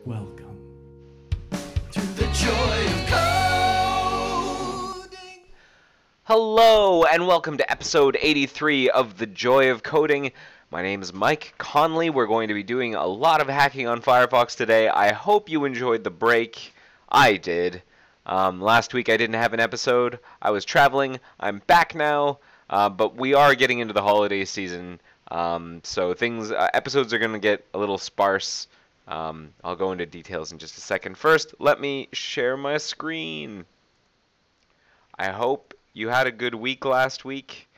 Welcome to the Joy of Coding. Hello, and welcome to episode 83 of The Joy of Coding. My name is Mike Conley. We're going to be doing a lot of hacking on Firefox today. I hope you enjoyed the break. I did. Last week I didn't have an episode. I was traveling. I'm back now, but we are getting into the holiday season, so episodes are going to get a little sparse. I'll go into details in just a second. First, let me share my screen. I hope you had a good week last week.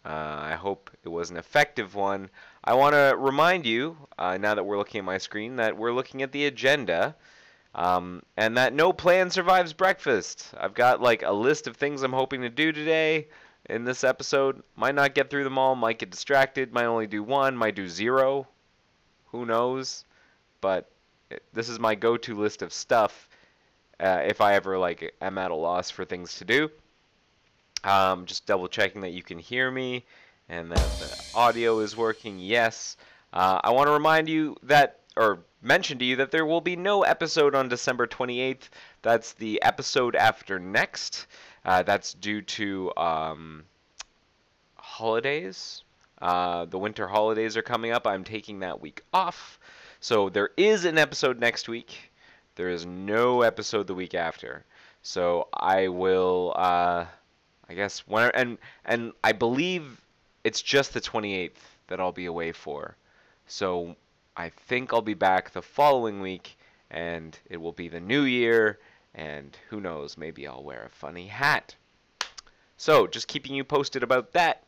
I hope it was an effective one. I want to remind you, now that we're looking at my screen, that we're looking at the agenda, and that no plan survives breakfast. I've got like a list of things I'm hoping to do today in this episode. Might not get through them all, might get distracted, might only do one, might do zero. Who knows? But this is my go-to list of stuff if I ever am at a loss for things to do. Just double checking that you can hear me and that the audio is working. Yes. I want to remind you that, or mention to you that there will be no episode on December 28th. That's the episode after next. That's due to holidays. The winter holidays are coming up. I'm taking that week off. So there is an episode next week. There is no episode the week after. So I will, I guess, and I believe it's just the 28th that I'll be away for. So I think I'll be back the following week, and it will be the new year, and who knows, maybe I'll wear a funny hat. So just keeping you posted about that.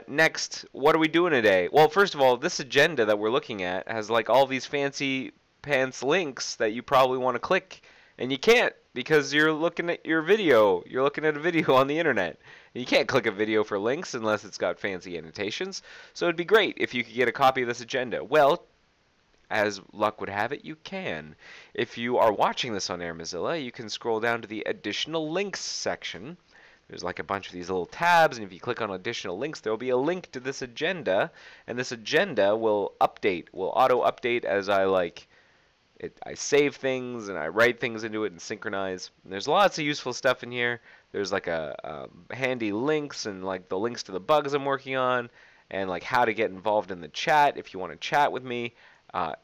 Next, what are we doing today? Well, first of all, this agenda that we're looking at has like all these fancy pants links that you probably want to click, and you can't because you're looking at your video. You're looking at a video on the internet. You can't click a video for links unless it's got fancy annotations. So it'd be great if you could get a copy of this agenda. Well, as luck would have it, you can. If you are watching this on AirMozilla, you can scroll down to the additional links section. There's like a bunch of these little tabs, and if you click on additional links, there will be a link to this agenda, and this agenda will auto-update as I save things and I write things into it and synchronize. And there's lots of useful stuff in here. There's like a handy links and like the links to the bugs I'm working on, and like how to get involved in the chat if you want to chat with me. A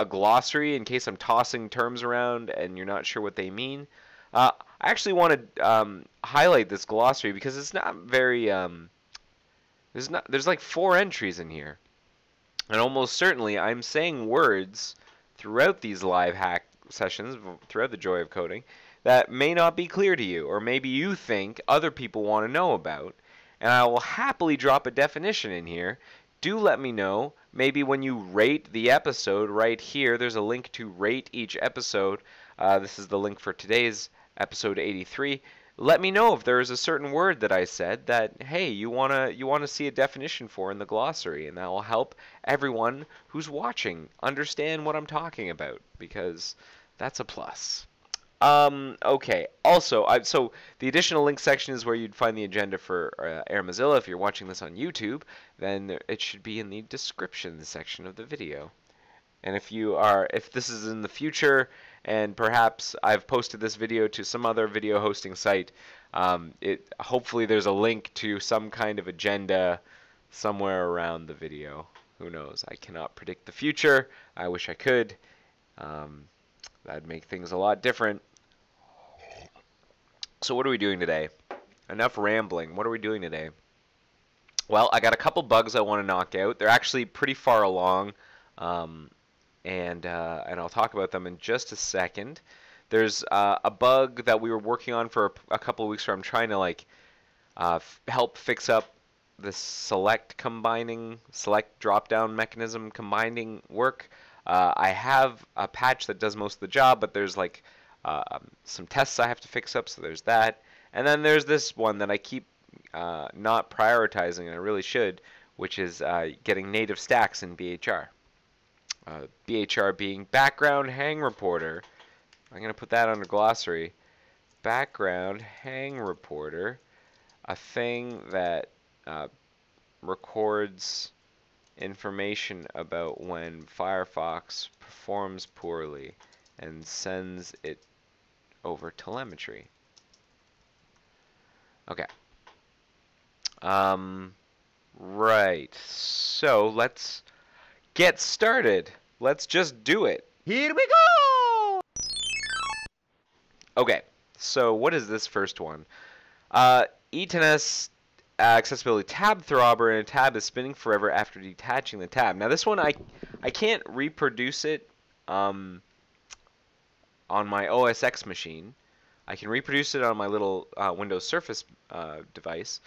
glossary in case I'm tossing terms around and you're not sure what they mean. I actually want to highlight this glossary because it's not very there's like 4 entries in here, and almost certainly I'm saying words throughout these live hack sessions, throughout the Joy of Coding, that may not be clear to you, or maybe you think other people want to know about, and I will happily drop a definition in here. Do let me know. Maybe when you rate the episode right here, there's a link to rate each episode. This is the link for today's episode 83. Let me know if there is a certain word that I said that, hey, you wanna see a definition for in the glossary, and that will help everyone who's watching understand what I'm talking about, because that's a plus. Okay. Also, so the additional link section is where you'd find the agenda for AirMozilla. If you're watching this on YouTube, then it should be in the description section of the video. And if this is in the future, and perhaps I've posted this video to some other video hosting site, hopefully there's a link to some kind of agenda somewhere around the video. Who knows? I cannot predict the future. I wish I could. That'd make things a lot different. So what are we doing today? Enough rambling. What are we doing today? Well, I got a couple bugs I want to knock out. They're actually pretty far along, and I'll talk about them in just a second. There's a bug that we were working on for a couple of weeks where I'm trying to help fix up the select drop-down mechanism combining work. I have a patch that does most of the job, but there's some tests I have to fix up, so there's that. And then there's this one that I keep not prioritizing, and I really should, which is getting native stacks in BHR. BHR being background hang reporter. I'm going to put that under glossary. Background hang reporter, a thing that records information about when Firefox performs poorly and sends it over telemetry. Okay. Right. So let's get started. Let's just do it. Here we go! Okay. So what is this first one? E10S accessibility tab throbber, and a tab is spinning forever after detaching the tab. Now this one I can't reproduce it on my OS X machine. I can reproduce it on my little Windows Surface device.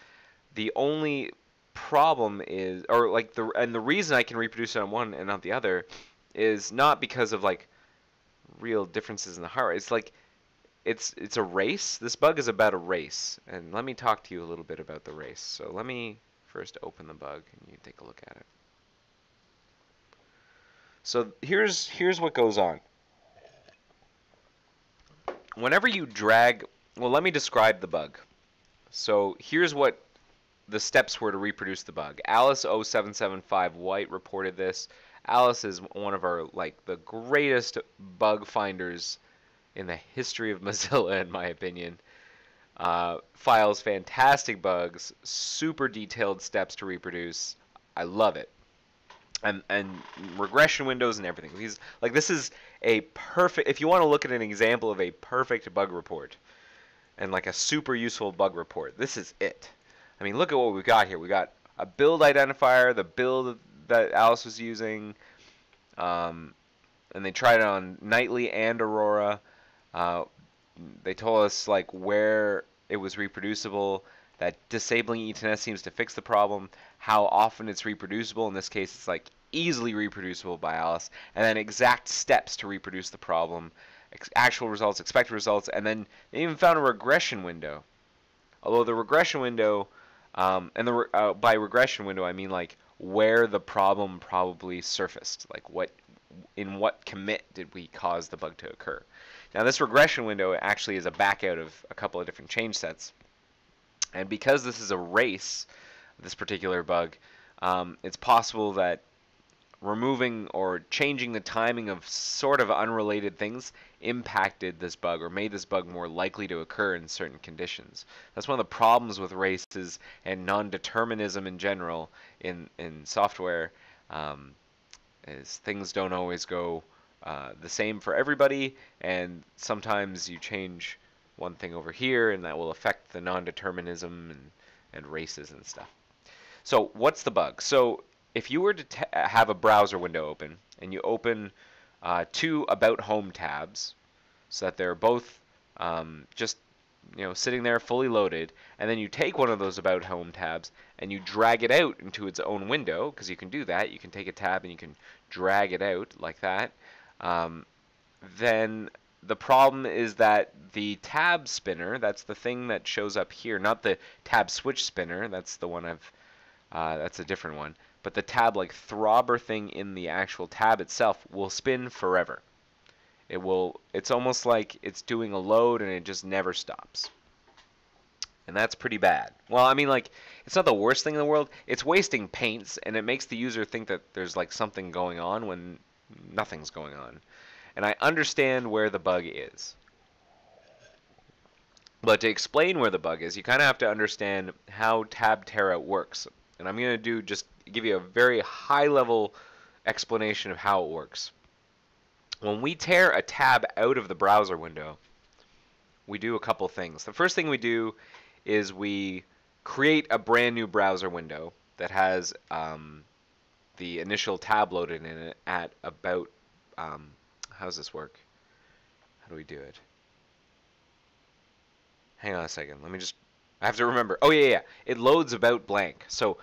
The only problem is, or like the reason I can reproduce it on one and not the other is not because of like real differences in the hardware. It's like it's a race. This bug is about a race, and let me talk to you a little bit about the race. So let me first open the bug and you take a look at it. So here's what goes on. Whenever you drag, well, let me describe the bug. So here's what the steps were to reproduce the bug. Alice0775 White reported this. Alice is one of our the greatest bug finders in the history of Mozilla, in my opinion. Files fantastic bugs, super detailed steps to reproduce. I love it. And regression windows and everything. This is a perfect, if you want to look at an example of a perfect bug report and like a super useful bug report, this is it. I mean, look at what we've got here. We got a build identifier, the build that Alice was using, and they tried it on Nightly and Aurora. They told us like where it was reproducible, that disabling E10S seems to fix the problem, how often it's reproducible. In this case, it's like easily reproducible by Alice, and then exact steps to reproduce the problem, actual results, expected results, and then they even found a regression window. Although the regression window, by regression window I mean like where the problem probably surfaced, like in what commit did we cause the bug to occur. Now this regression window actually is a backout of a couple of different change sets. And because this is a race, this particular bug, it's possible that removing or changing the timing of sort of unrelated things impacted this bug or made this bug more likely to occur in certain conditions. That's one of the problems with races and non-determinism in general in software, is things don't always go the same for everybody, and sometimes you change one thing over here and that will affect the non-determinism and races and stuff. So what's the bug? So if you were to have a browser window open and you open two About Home tabs so that they're both just sitting there fully loaded, and then you take one of those About Home tabs and you drag it out into its own window, because you can do that. You can take a tab and you can drag it out like that. Then the problem is that the tab spinner, that's the thing that shows up here, not the tab switch spinner, that's the one that's a different one, but the tab throbber thing in the actual tab itself will spin forever. It's almost like it's doing a load and it just never stops. And that's pretty bad. Well, I mean, it's not the worst thing in the world. It's wasting paints, and it makes the user think that there's something going on when nothing's going on. And I understand where the bug is. But to explain where the bug is, you kind of have to understand how Tabterra works. And I'm going to just give you a very high-level explanation of how it works. When we tear a tab out of the browser window, we do a couple things. The first thing we do is we create a brand new browser window that has the initial tab loaded in it at about, how does this work? How do we do it? Hang on a second. I have to remember. Oh, yeah. It loads about blank. So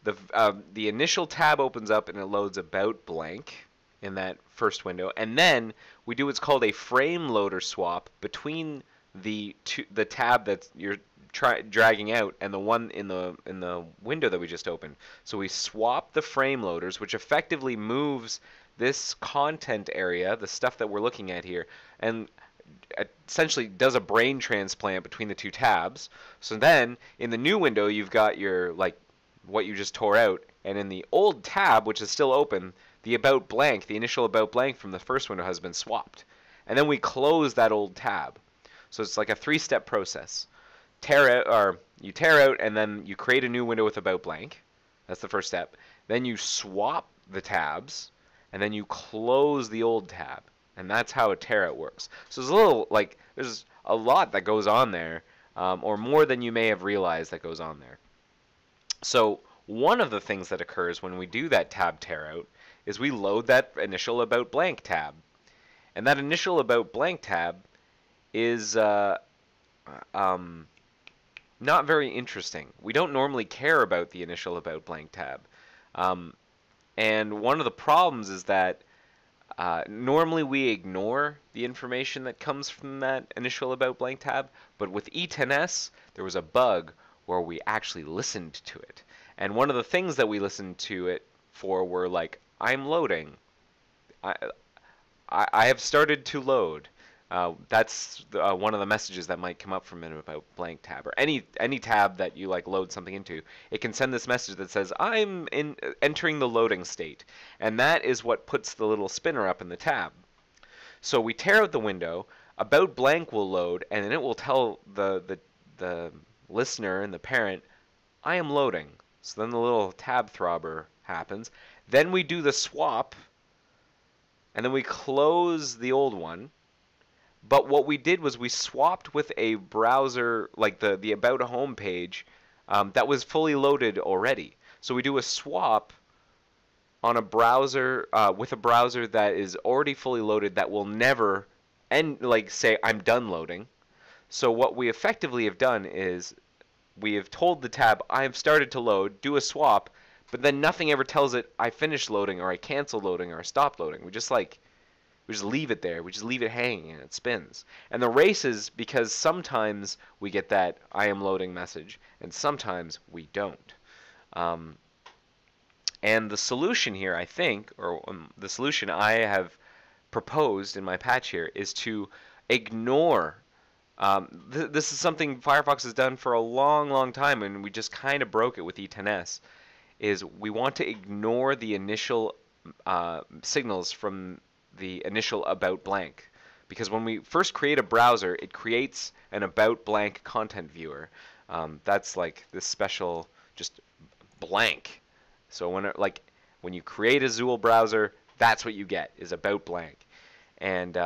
the initial tab opens up and it loads about blank in that first window. And then we do what's called a frame loader swap between the tab that you're dragging out and the one in the window that we just opened. So we swap the frame loaders, which effectively moves this content area, the stuff that we're looking at here, and essentially does a brain transplant between the two tabs. So then in the new window you've got your what you just tore out, And in the old tab, which is still open, the about blank, the initial about blank from the first window has been swapped. And then we close that old tab. So it's like a 3-step process. You tear out and then you create a new window with about blank. That's the first step. Then you swap the tabs and then you close the old tab. And that's how a tear out works. So there's a lot that goes on there, or more than you may have realized that goes on there. So one of the things that occurs when we do that tab tear out is we load that initial about blank tab. And that initial about blank tab is not very interesting. We don't normally care about the initial about blank tab. And one of the problems is that normally we ignore the information that comes from that initial about blank tab, but with E10S there was a bug where we actually listened to it. And one of the things that we listened to it for were like, I'm loading. I have started to load. That's one of the messages that might come up from an about blank tab, or any tab that you like load something into. It can send this message that says I'm entering the loading state, and that is what puts the little spinner up in the tab. So we tear out the window, about blank will load, and then it will tell the listener and the parent, I am loading. So then the little tab throbber happens. Then we do the swap, and then we close the old one. But what we did was we swapped with a browser, like the About Home page, that was fully loaded already. So we do a swap on a browser with a browser that is already fully loaded that will never say I'm done loading. So what we effectively have done is we have told the tab I have started to load, do a swap, but then nothing ever tells it I finished loading or I canceled loading or I stopped loading. We just leave it there. We just leave it hanging and it spins. And the race is because sometimes we get that I am loading message and sometimes we don't. And the solution here, I think, or the solution I have proposed in my patch here is to ignore. This is something Firefox has done for a long, long time, and we just kind of broke it with E10S, is we want to ignore the initial signals from the initial about blank, because when we first create a browser, it creates an about blank content viewer. That's like this special just blank. So when you create a Zool browser, that's what you get, is about blank. And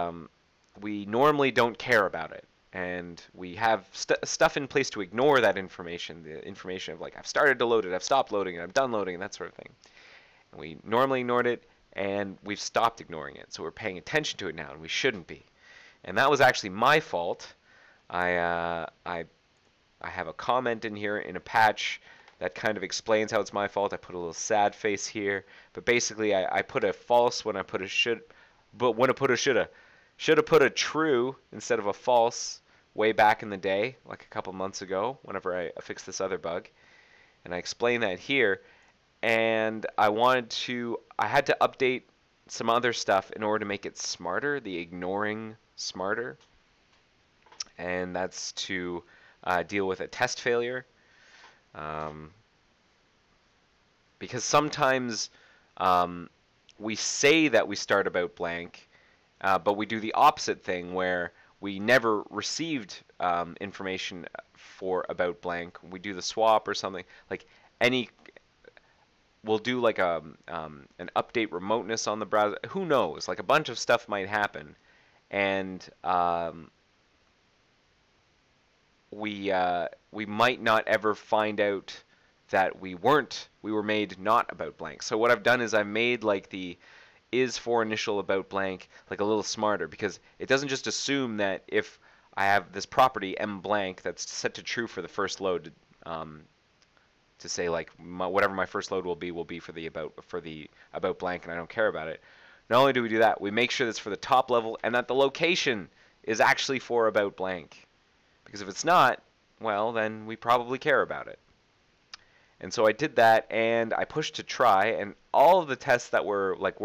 we normally don't care about it, and we have stuff in place to ignore that information, the information of like I've started to load it, I've stopped loading it, I've done loading, and that sort of thing. And we normally ignored it, and we've stopped ignoring it. So we're paying attention to it now, and we shouldn't be. And that was actually my fault. I have a comment in here in a patch that kind of explains how it's my fault. I put a little sad face here, but basically I put a false when I put a should, but when I put a shoulda. Should have put a true instead of a false way back in the day, like a couple months ago, whenever I fixed this other bug. And I explained that here. And I had to update some other stuff in order to make it smarter, the ignoring smarter. And that's to deal with a test failure. Because sometimes we say that we start about blank, but we do the opposite thing where we never received information for about blank. We do the swap or something. Like we'll do like an update remoteness on the browser. Who knows? Like a bunch of stuff might happen, and we might not ever find out that we were made not about blank. So what I've done is I've made like the is for initial about blank like a little smarter, because it doesn't just assume that if I have this property m blank that's set to true for the first load, to say like whatever my first load will be for the about blank, and I don't care about it. Not only do we do that, we make sure that's for the top level and that the location is actually for about blank. Because if it's not, well, then we probably care about it. And so I did that, and I pushed to try, and all of the tests that were like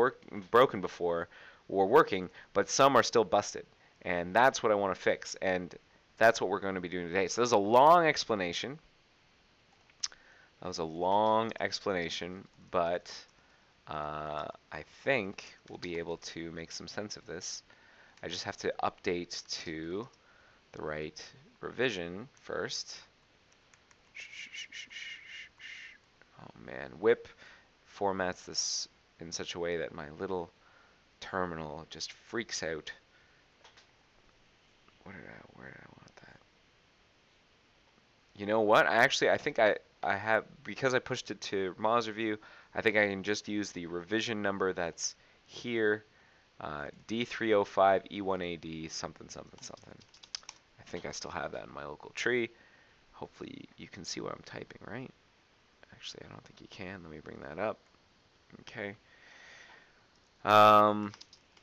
broken before were working, but some are still busted. And that's what I want to fix, and that's what we're going to be doing today. So there's a long explanation. That was a long explanation, but I think we'll be able to make some sense of this. I just have to update to the right revision first. Oh man, WIP formats this in such a way that my little terminal just freaks out. Where did I want that? You know what? I think I have, because I pushed it to Moz Review, I think I can just use the revision number that's here, D305 E1AD something something something. I think I still have that in my local tree. Hopefully you can see what I'm typing, right? Actually, I don't think you can. Let me bring that up. Okay.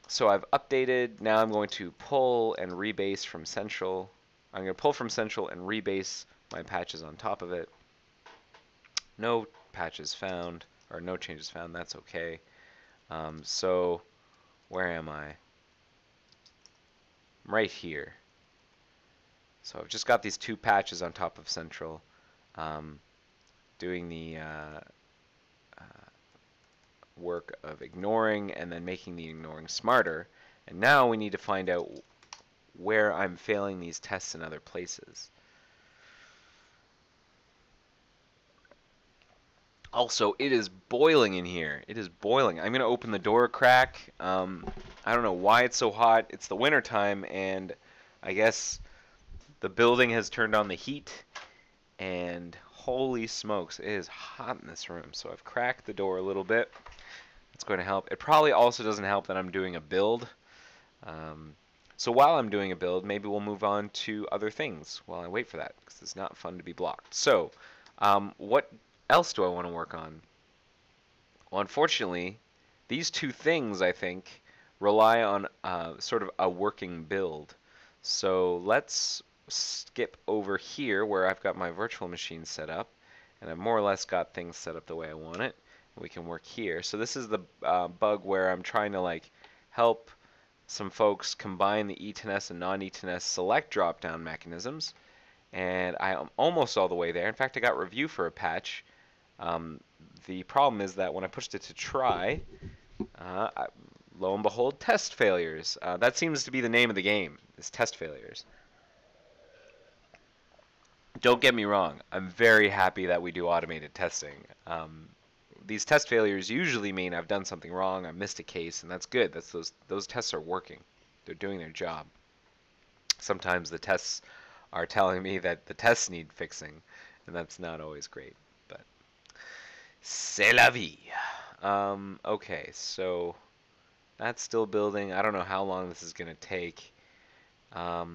So I've updated. Now I'm going to pull and rebase from Central. I'm going to pull from Central and rebase my patches on top of it. No patches found, or no changes found. That's okay. So where am I? I'm right here. So I've just got these two patches on top of Central, doing the work of ignoring and then making the ignoring smarter. And now we need to find out where I'm failing these tests in other places. Also, it is boiling in here. It is boiling. I'm going to open the door a crack. I don't know why it's so hot. It's the winter time, and I guess the building has turned on the heat, and holy smokes, it is hot in this room. So I've cracked the door a little bit. It's going to help. It probably also doesn't help that I'm doing a build. So while I'm doing a build, maybe we'll move on to other things while I wait for that, because it's not fun to be blocked. So what else do I want to work on? Well, unfortunately, these two things, I think, rely on sort of a working build. So let's skip over here where I've got my virtual machine set up, and I've more or less got things set up the way I want it. We can work here. So this is the bug where I'm trying to like help some folks combine the E10S and non-E10S select drop-down mechanisms, and I am almost all the way there. In fact, I got review for a patch. The problem is that when I pushed it to try, lo and behold, test failures. That seems to be the name of the game, is test failures. Don't get me wrong, I'm very happy that we do automated testing. These test failures usually mean I've done something wrong, I missed a case, and that's good. Those tests are working. They're doing their job. Sometimes the tests are telling me that the tests need fixing, and that's not always great. But c'est la vie. Okay, so that's still building. I don't know how long this is going to take, but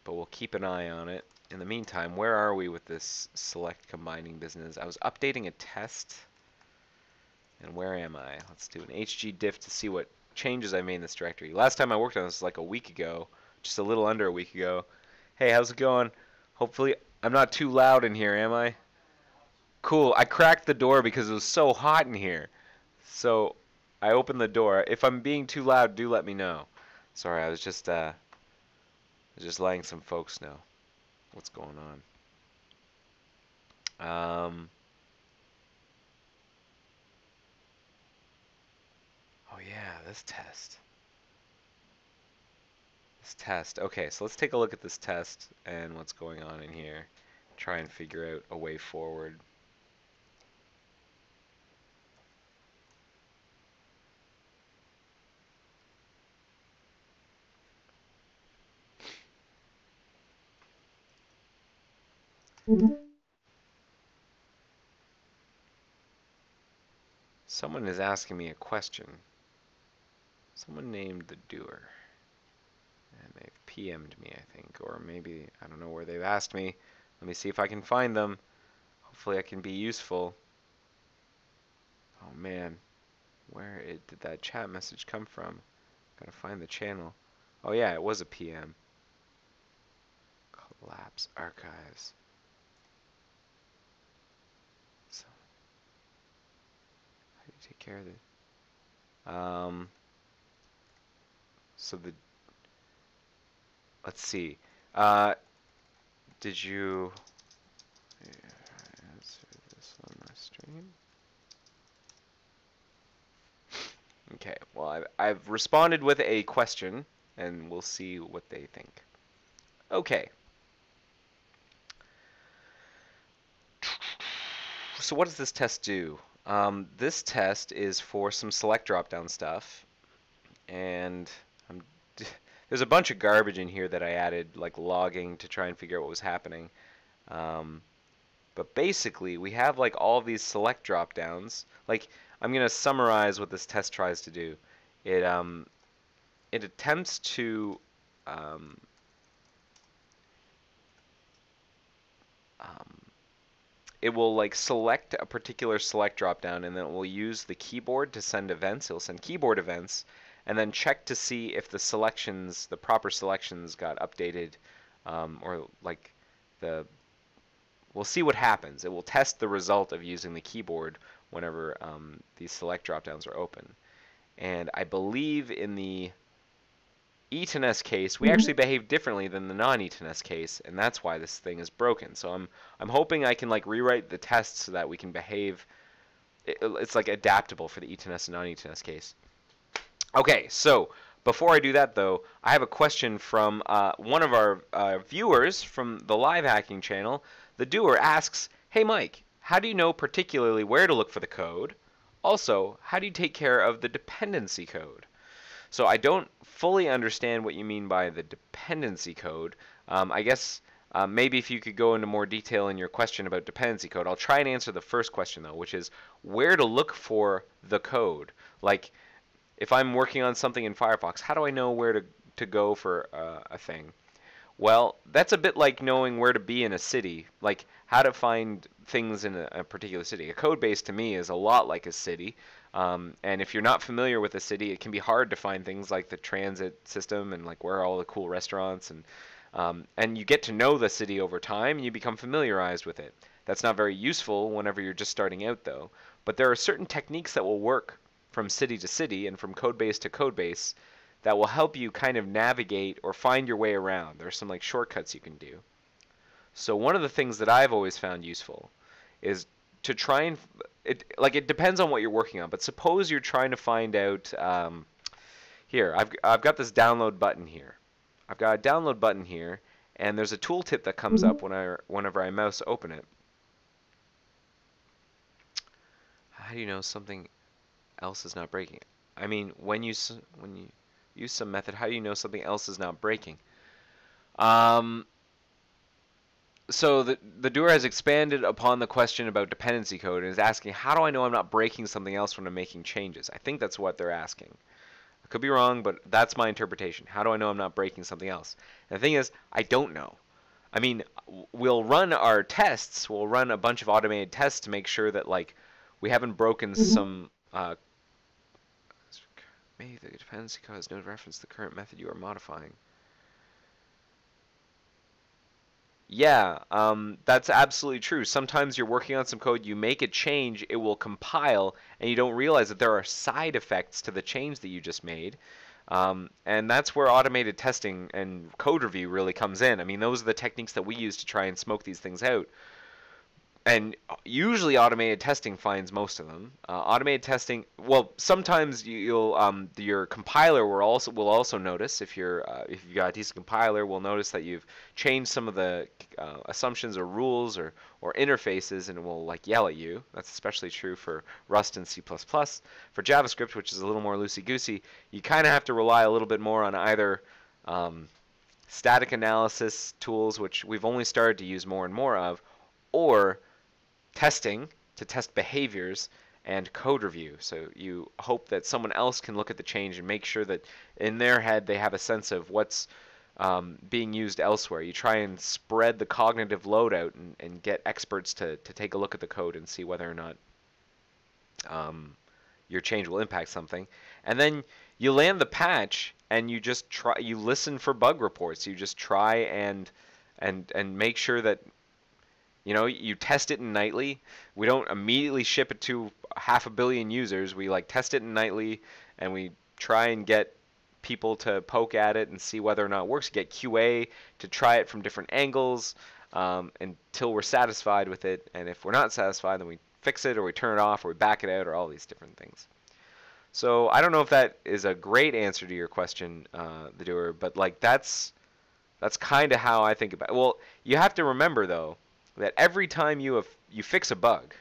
we'll keep an eye on it. In the meantime, where are we with this select combining business? I was updating a test. And where am I? Let's do an hgdiff to see what changes I made in this directory. Last time I worked on this was like a week ago, just a little under a week ago. Hey, how's it going? Hopefully I'm not too loud in here, am I? Cool, I cracked the door because it was so hot in here. So I opened the door. If I'm being too loud, do let me know. Sorry, I was just letting some folks know what's going on. Oh yeah, this test. This test. Okay, so let's take a look at this test and what's going on in here. Try and figure out a way forward. Someone is asking me a question. Someone named the doer. And they've PM'd me, I think. Or maybe, I don't know where they've asked me. Let me see if I can find them. Hopefully I can be useful. Oh man, where did that chat message come from? Gotta find the channel. Oh yeah, it was a PM. Collapse archives. So, how do you take care of it? So let's see. Did you answer Okay, well, I've responded with a question, and we'll see what they think. Okay. So what does this test do? This test is for some select drop-down stuff, and I'm, there's a bunch of garbage in here that I added, like logging, to try and figure out what was happening. But basically, we have like all these select drop-downs. Like, I'm gonna summarize what this test tries to do. It attempts to um, it will like select a particular select dropdown, and then it will use the keyboard to send events. It'll send keyboard events, and then check to see if the selections, the proper selections, got updated, or like the. We'll see what happens. It will test the result of using the keyboard whenever these select dropdowns are open. And I believe in the E-to-Nest case, we actually behave differently than the non-E-to-Nest case, and that's why this thing is broken. So I'm hoping I can like rewrite the test so that we can behave. It's like adaptable for the E-to-Nest and non-E-to-Nest case. Okay, so before I do that though, I have a question from one of our viewers from the live hacking channel. The doer asks, "Hey Mike, how do you know particularly where to look for the code? Also, how do you take care of the dependency code?" So I don't fully understand what you mean by the dependency code. I guess maybe if you could go into more detail in your question about dependency code. I'll try and answer the first question though, which is where to look for the code. Like if I'm working on something in Firefox, how do I know where to go for a thing? Well, that's a bit like knowing where to be in a city, like how to find things in a particular city. A code base to me is a lot like a city. And if you're not familiar with a city, it can be hard to find things like the transit system and like where are all the cool restaurants, and you get to know the city over time and you become familiarized with it. That's not very useful whenever you're just starting out though. But there are certain techniques that will work from city to city and from code base to code base that will help you kind of navigate or find your way around. There are some like shortcuts you can do. So one of the things that I've always found useful is to try and it depends on what you're working on. But suppose you're trying to find out here. I've got this download button here. I've got a download button here, and there's a tooltip that comes up whenever I mouse open it. How do you know something else is not breaking? I mean, when you use some method, how do you know something else is not breaking? So the doer has expanded upon the question about dependency code and is asking, how do I know I'm not breaking something else when I'm making changes? I think that's what they're asking. I could be wrong, but that's my interpretation. How do I know I'm not breaking something else? And the thing is, I don't know. I mean, we'll run our tests. We'll run a bunch of automated tests to make sure that like we haven't broken some. Maybe the dependency code has no reference to the current method you are modifying. Yeah, that's absolutely true. Sometimes you're working on some code, you make a change, it will compile, and you don't realize that there are side effects to the change that you just made. And that's where automated testing and code review really comes in. I mean, those are the techniques that we use to try and smoke these things out. And usually automated testing finds most of them. Automated testing, well, sometimes your compiler will also notice if you've got a decent compiler, will notice that you've changed some of the assumptions or rules or interfaces, and it will like yell at you. That's especially true for Rust and C++. For JavaScript, which is a little more loosey-goosey, you kind of have to rely a little bit more on either static analysis tools, which we've only started to use more and more of, or testing to test behaviors, and code review. So you hope that someone else can look at the change and make sure that in their head they have a sense of what's being used elsewhere. You try and spread the cognitive load out and get experts to take a look at the code and see whether or not your change will impact something. And then you land the patch and you just you listen for bug reports. You just try and make sure that you test it nightly. We don't immediately ship it to 500 million users. We like test it nightly, and we try and get people to poke at it and see whether or not it works. Get QA to try it from different angles until we're satisfied with it. And if we're not satisfied, then we fix it, or we turn it off, or we back it out, or all these different things. So I don't know if that is a great answer to your question, the doer, but like that's kind of how I think about it. Well, you have to remember though that every time you fix a bug,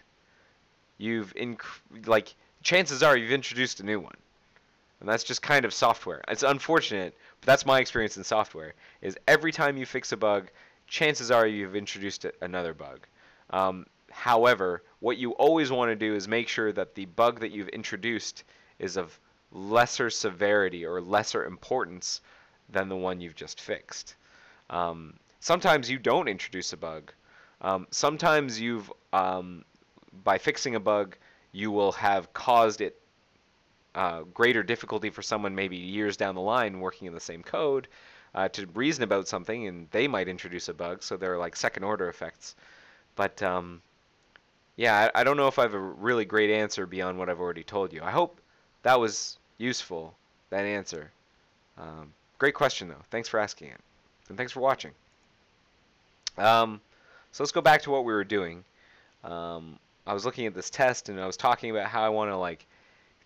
like chances are you've introduced a new one. And that's just kind of software. It's unfortunate, but that's my experience in software, is every time you fix a bug, chances are you've introduced another bug. However, what you always want to do is make sure that the bug that you've introduced is of lesser severity or lesser importance than the one you've just fixed. Sometimes you don't introduce a bug. Sometimes by fixing a bug, you will have caused it greater difficulty for someone maybe years down the line working in the same code to reason about something, and they might introduce a bug, so there are like second order effects. But yeah, I don't know if I have a really great answer beyond what I've already told you. I hope that was useful, that answer. Great question though. Thanks for asking it, and thanks for watching. So let's go back to what we were doing. I was looking at this test, and I was talking about how I want to like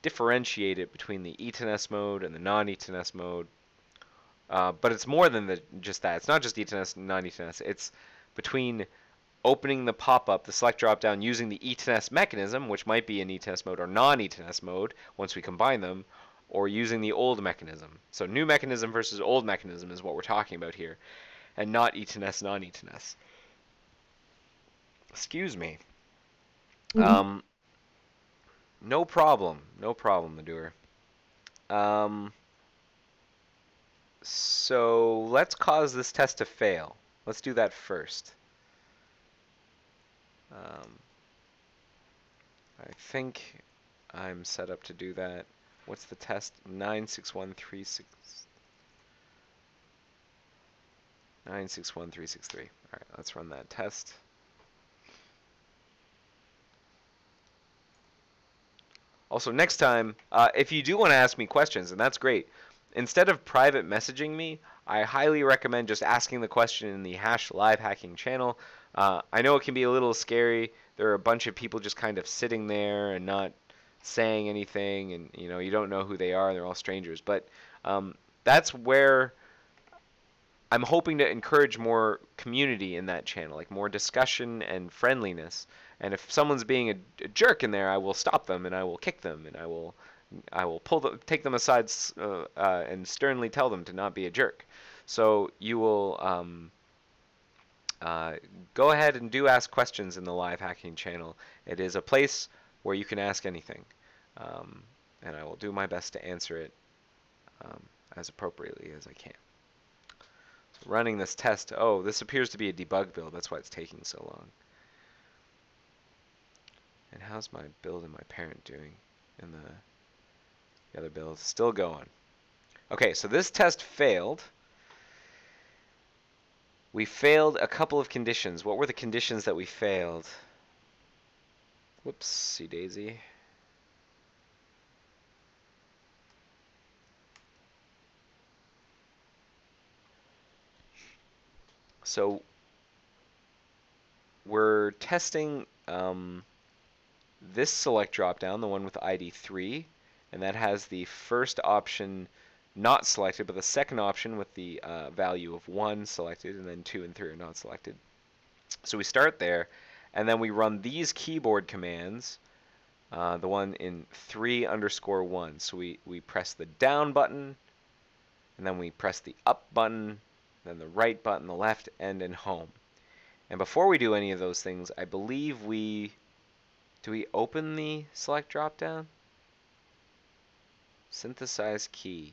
differentiate it between the ETNS mode and the non-ETNS mode. But it's more than just that. It's not just ETNS and non-ETNS. It's between opening the pop-up, the select drop-down, using the ETNS mechanism, which might be an ETNS mode or non-ETNS mode once we combine them, or using the old mechanism. So new mechanism versus old mechanism is what we're talking about here, and not ETNS, non-ETNS. Excuse me. No problem, the doer. So let's cause this test to fail. Let's do that first. I think I'm set up to do that. What's the test? 96136. 9613663. All right, let's run that test. Also, next time, if you do want to ask me questions, and that's great, instead of private messaging me, I highly recommend just asking the question in the #LiveHacking channel. I know it can be a little scary. There are a bunch of people just kind of sitting there and not saying anything, and you don't know who they are. They're all strangers. But that's where I'm hoping to encourage more community in that channel, like more discussion and friendliness. And if someone's being a jerk in there, I will stop them and I will kick them and I will take them aside and sternly tell them to not be a jerk. So you will go ahead and do ask questions in the LiveHacking channel. It is a place where you can ask anything, and I will do my best to answer it as appropriately as I can. So running this test. Oh, this appears to be a debug build. That's why it's taking so long. And how's my build and my parent doing in the other build? Still going. Okay, so this test failed. We failed a couple of conditions. What were the conditions that we failed? Whoopsie daisy. So we're testing this select dropdown, the one with ID 3, and that has the first option not selected, but the second option with the value of 1 selected, and then 2 and 3 are not selected. So we start there, and then we run these keyboard commands, the one in 3_1. So we press the down button, and then we press the up button, then the right button, the left, end, and home. And before we do any of those things, I believe do we open the select dropdown? Synthesize key.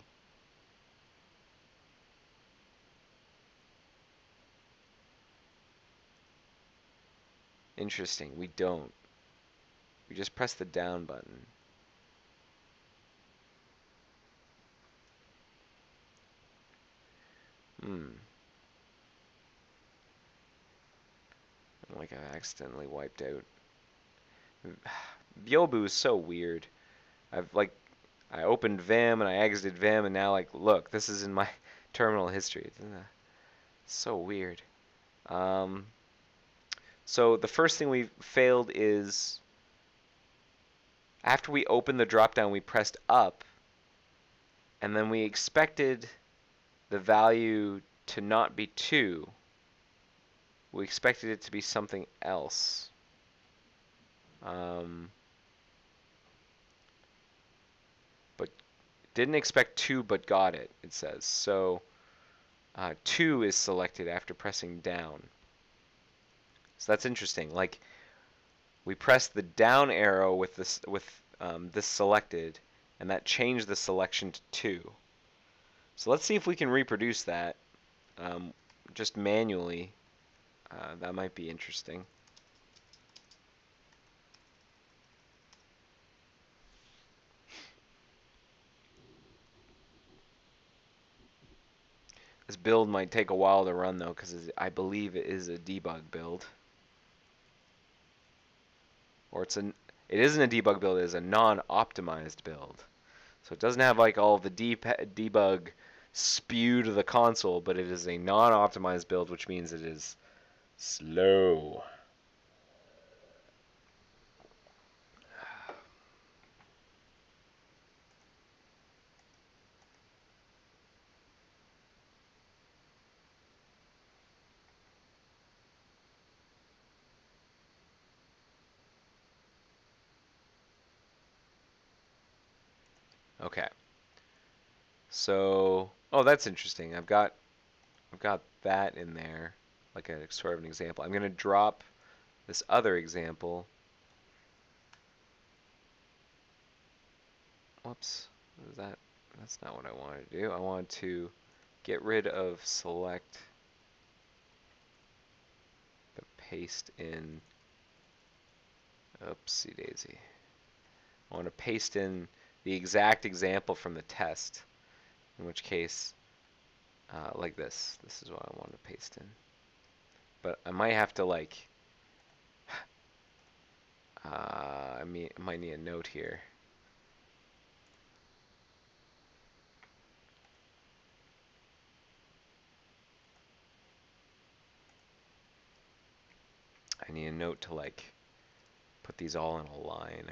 Interesting, we don't. We just press the down button. Like I accidentally wiped out. Byobu is so weird. I opened Vim and I exited Vim, and now look, this is in my terminal history. It's so weird. So the first thing we failed is After we opened the drop down, we pressed up, and then we expected the value to not be 2. We expected it to be something else. But didn't expect 2, but got it, it says. So 2 is selected after pressing down. So that's interesting. Like, we pressed the down arrow with this selected, and that changed the selection to 2. So let's see if we can reproduce that just manually. That might be interesting. This build might take a while to run though, because I believe it is a debug build. Or it isn't a debug build, it is a non-optimized build. So it doesn't have like all the debug spew to the console, but it is a non-optimized build, which means it is slow. Okay. So, oh, that's interesting. I've got that in there, like a sort of an example. I'm going to drop this other example. Whoops. What is that? That's not what I wanted to do. I want to get rid of select, but paste in. Oopsie daisy. I want to paste in the exact example from the test, in which case, like this. This is what I want to paste in. But I might have to like, I might need a note here. I need a note to like put these all in a line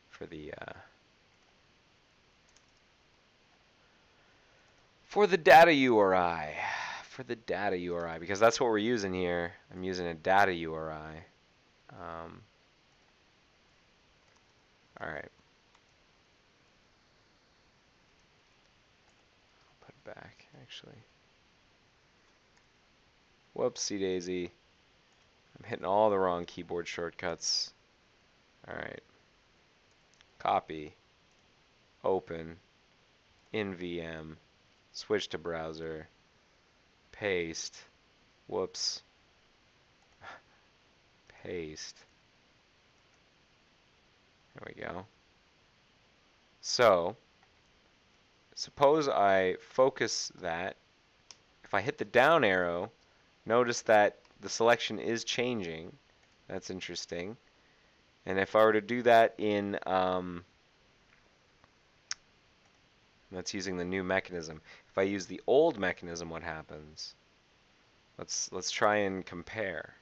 for the data URI. For the data URI, because that's what we're using here. I'm using a data URI. All right. I'll put it back, actually. Whoopsie daisy. I'm hitting all the wrong keyboard shortcuts. All right. Copy. Open. In VM. Switch to browser. Paste. Whoops. Paste. There we go. So, suppose I focus that. If I hit the down arrow, notice that the selection is changing. That's interesting. And if I were to do that in, that's using the new mechanism. If I use the old mechanism, what happens? Let's try and compare.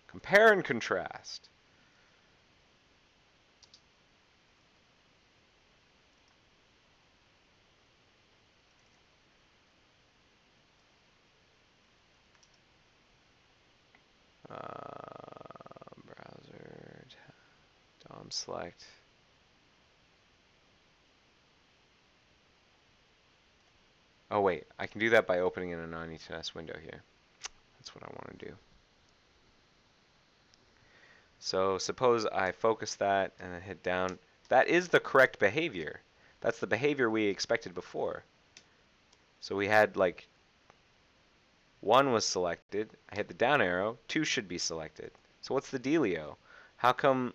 Compare and contrast. Browser, DOM select. Oh wait, I can do that by opening in a non-ETNS window here. That's what I want to do. So suppose I focus that and then hit down. That is the correct behavior. That's the behavior we expected before. So we had like 1 was selected. I hit the down arrow. 2 should be selected. So what's the dealio? How come?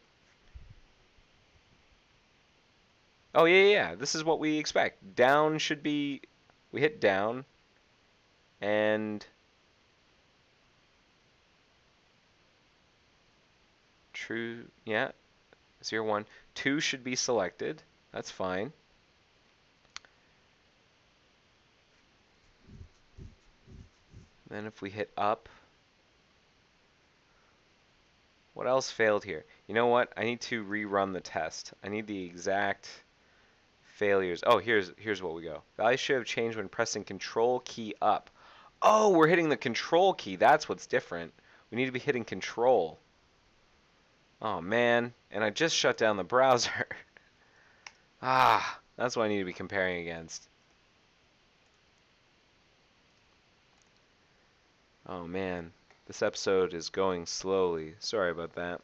Oh yeah. This is what we expect. Down should be. We hit down, and true. Yeah. 0, 1. 2 should be selected. That's fine. Then if we hit up, What else failed here? You know what? I need to rerun the test. I need the exact failures. Oh, here's what we go. Values should have changed when pressing Control key up. Oh, we're hitting the Control key. That's what's different. We need to be hitting Control. Oh man, and I just shut down the browser. Ah, that's what I need to be comparing against. Oh man, this episode is going slowly. Sorry about that.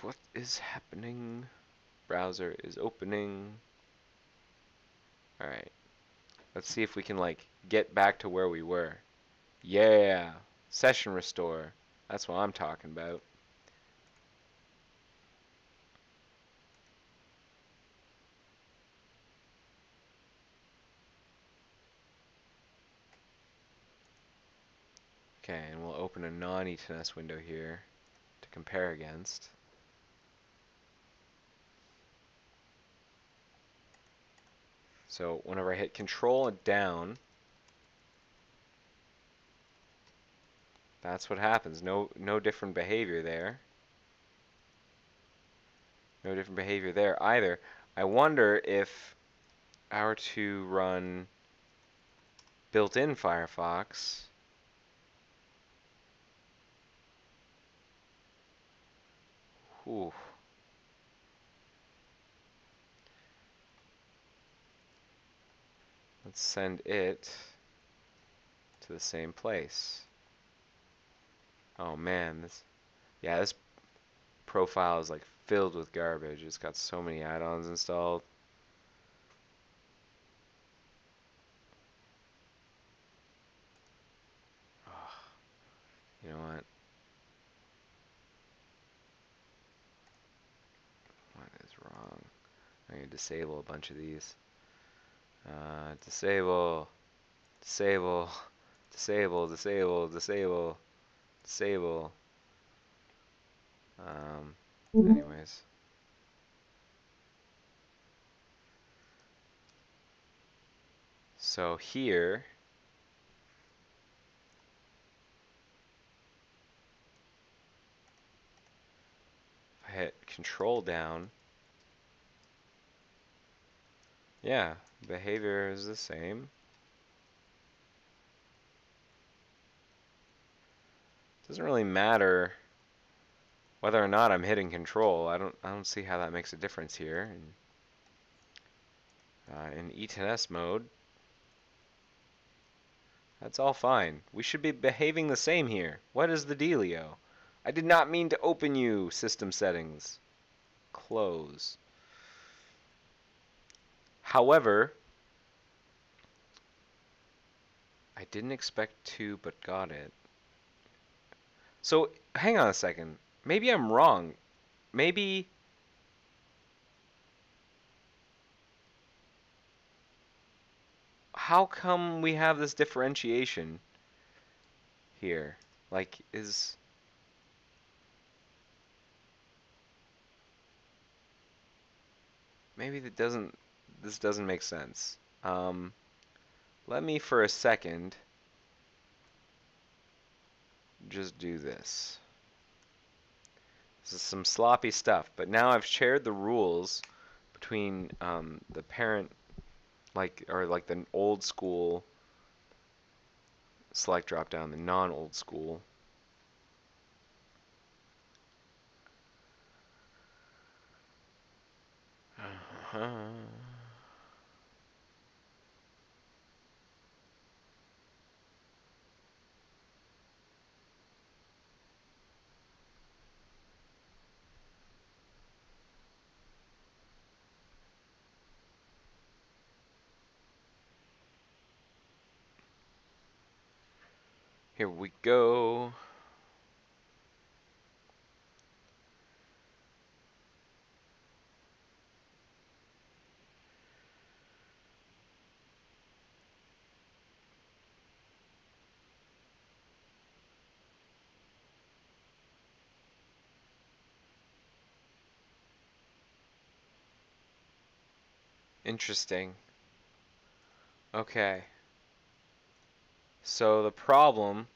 What is happening? Browser is opening. Alright. Let's see if we can, like, get back to where we were. Yeah! Session restore. That's what I'm talking about. Okay, and we'll open a non-ETNS window here to compare against. So whenever I hit Control and down, that's what happens. No different behavior there. No different behavior there either. I wonder if I were to run built-in Firefox. Ooh. Let's send it to the same place. Oh man, this profile is like filled with garbage. It's got so many add-ons installed. Oh, you know what? What is wrong? I'm gonna disable a bunch of these. Disable, disable, disable, disable, disable, disable. Anyways. So here, if I hit Control down, yeah, behavior is the same. Doesn't really matter whether or not I'm hitting Control. I don't see how that makes a difference here. In ETNS mode, that's all fine. We should be behaving the same here. What is the dealio? I did not mean to open you, system settings. Close. However, I didn't expect to, but got it. So, hang on a second. Maybe I'm wrong. Maybe... How come we have this differentiation here? Like, maybe this doesn't make sense. Let me for a second just do this. This is some sloppy stuff, but now I've shared the rules between the parent, like the old school select drop down, the non-old school. Here we go. Interesting. Okay. So the problem,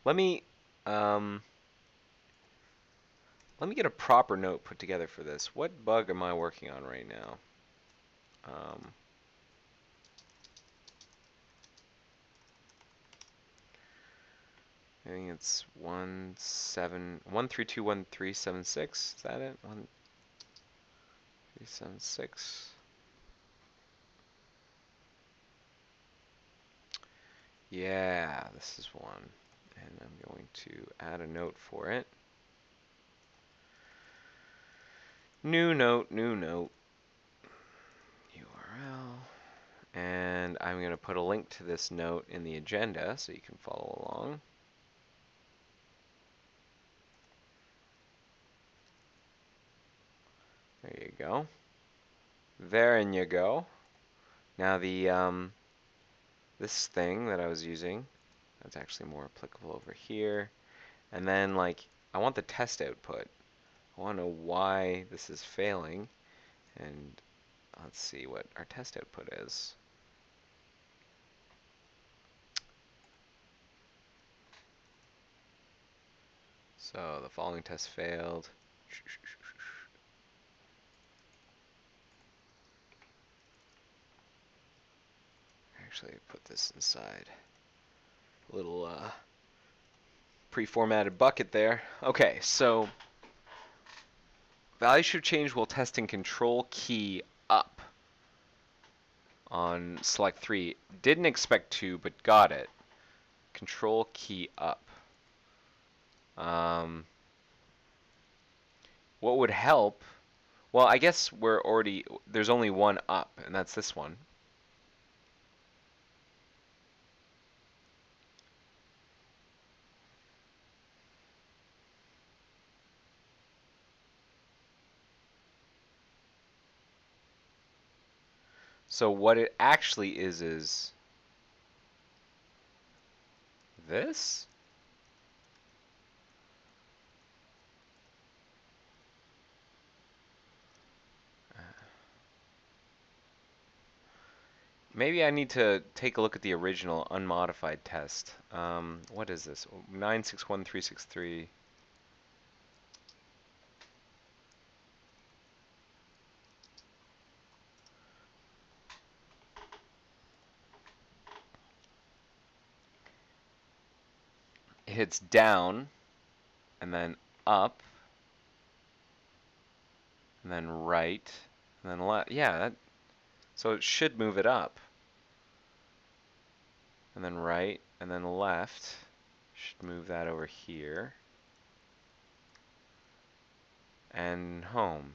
let me um, let me get a proper note put together for this. What bug am I working on right now? I think it's 1321376. Is that it? 1376. Yeah, this is one. And I'm going to add a note for it. New note, new note. URL. And I'm going to put a link to this note in the agenda so you can follow along. There you go. There you go. Now the this thing that I was using, that's actually more applicable over here. And then like I want the test output. I want to know why this is failing. And let's see what our test output is. So the following test failed. Actually, put this inside a little pre-formatted bucket there. Okay, so value should change while testing control key up on select 3. Didn't expect to, but got it. Control key up. What would help? Well, I guess there's only one up, and that's this one. So what it actually is this? Maybe I need to take a look at the original unmodified test. What is this? 961363. It hits down, and then up, and then right, and then left. Yeah, so it should move it up. And then right, and then left. Should move that over here. And home.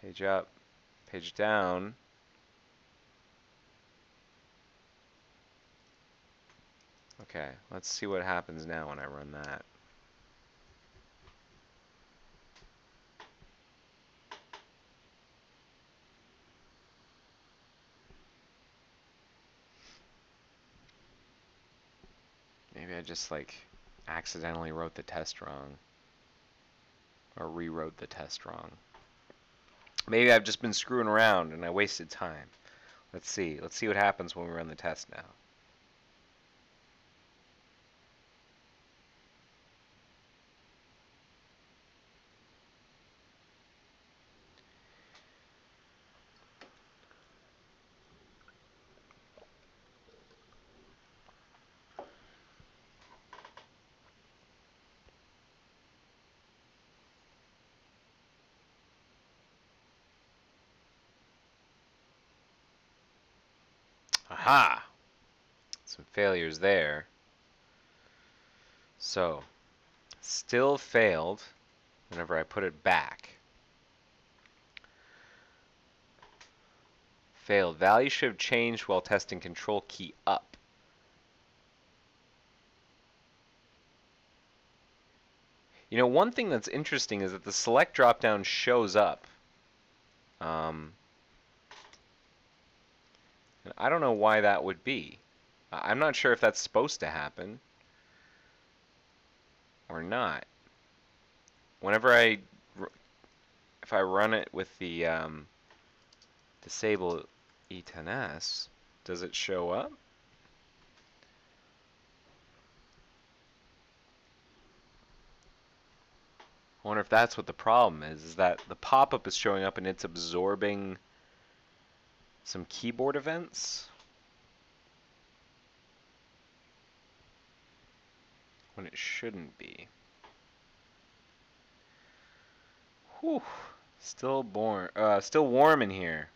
Page up, page down. Okay, let's see what happens now when I run that. Maybe I just like accidentally wrote the test wrong. Or rewrote the test wrong. Maybe I've just been screwing around and I wasted time. Let's see. Let's see what happens when we run the test now. Aha! Some failures there. So, still failed whenever I put it back. Failed. Value should have changed while testing control key up. You know, one thing that's interesting is that the select dropdown shows up. And I don't know why that would be. I'm not sure if that's supposed to happen or not. Whenever if I run it with the disable E10S, does it show up? I wonder if that's what the problem is that the pop-up is showing up and it's absorbing some keyboard events when it shouldn't be. Whew. Still warm in here.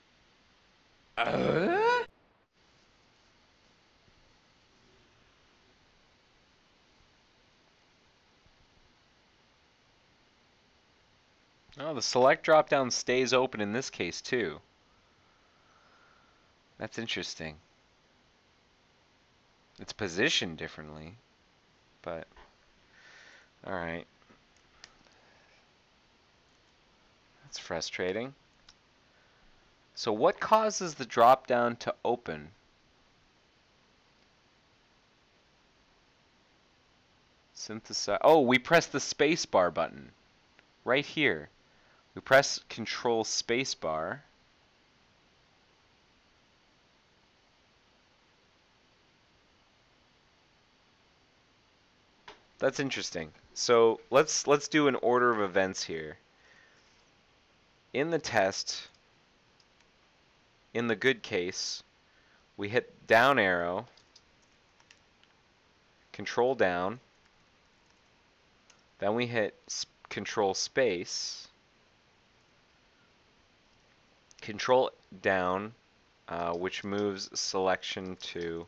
Oh, the select drop-down stays open in this case too. That's interesting. It's positioned differently, but alright. That's frustrating. So what causes the drop-down to open? Synthesize. Oh, we press the spacebar button right here. We press Control spacebar. That's interesting. So let's do an order of events here. In the test, in the good case, we hit down arrow, control down, then we hit control space, control down, which moves selection to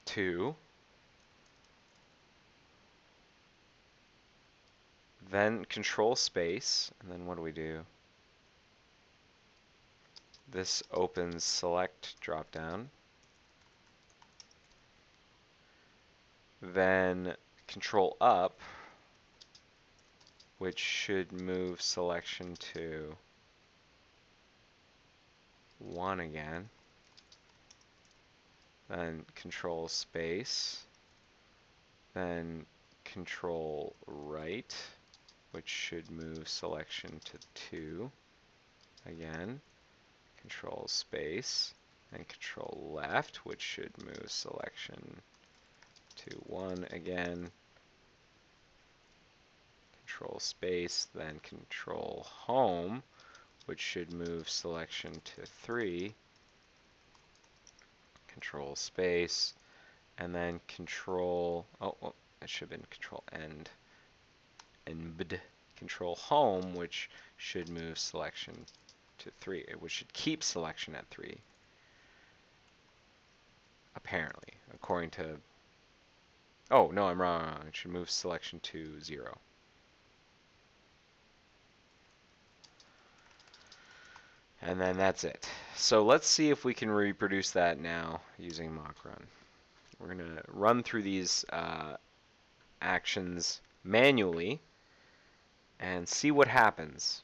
2. Then control space, and then what do we do? This opens select dropdown. Then control up, which should move selection to 1 again. Then control space. Then control right, which should move selection to 2 again. Control space. And control left, which should move selection to 1 again. Control space, then control home, which should move selection to 3. Control space, and then control, it should have been control end. And control home, which should move selection to 3, which should keep selection at 3. Apparently, according to, oh no, I'm wrong. It should move selection to 0. And then that's it. So let's see if we can reproduce that now using Mach-Run. We're going to run through these actions manually and see what happens.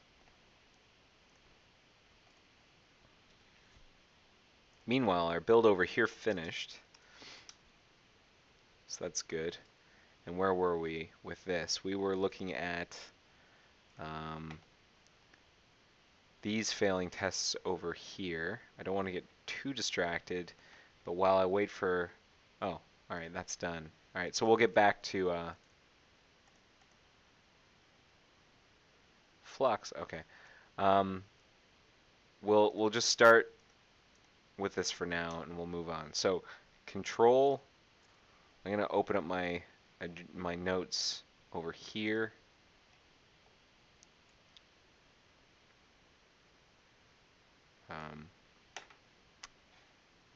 Meanwhile, our build over here finished. So that's good. And where were we with this? We were looking at these failing tests over here. I don't want to get too distracted, but while I wait for, oh, alright, that's done. Alright, so we'll get back to Flux. Okay. We'll just start with this for now, and we'll move on. So, control, I'm going to open up my notes over here. I'm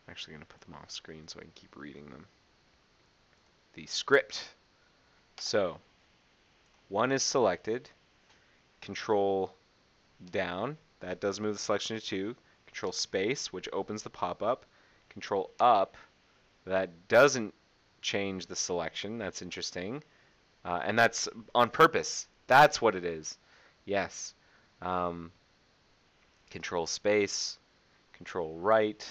actually going to put them off screen so I can keep reading them. The script. So, 1 is selected. Control down, that does move the selection to 2. Control space, which opens the pop-up. Control up, that doesn't change the selection. That's interesting. And that's on purpose. That's what it is. Yes. Control space, control right,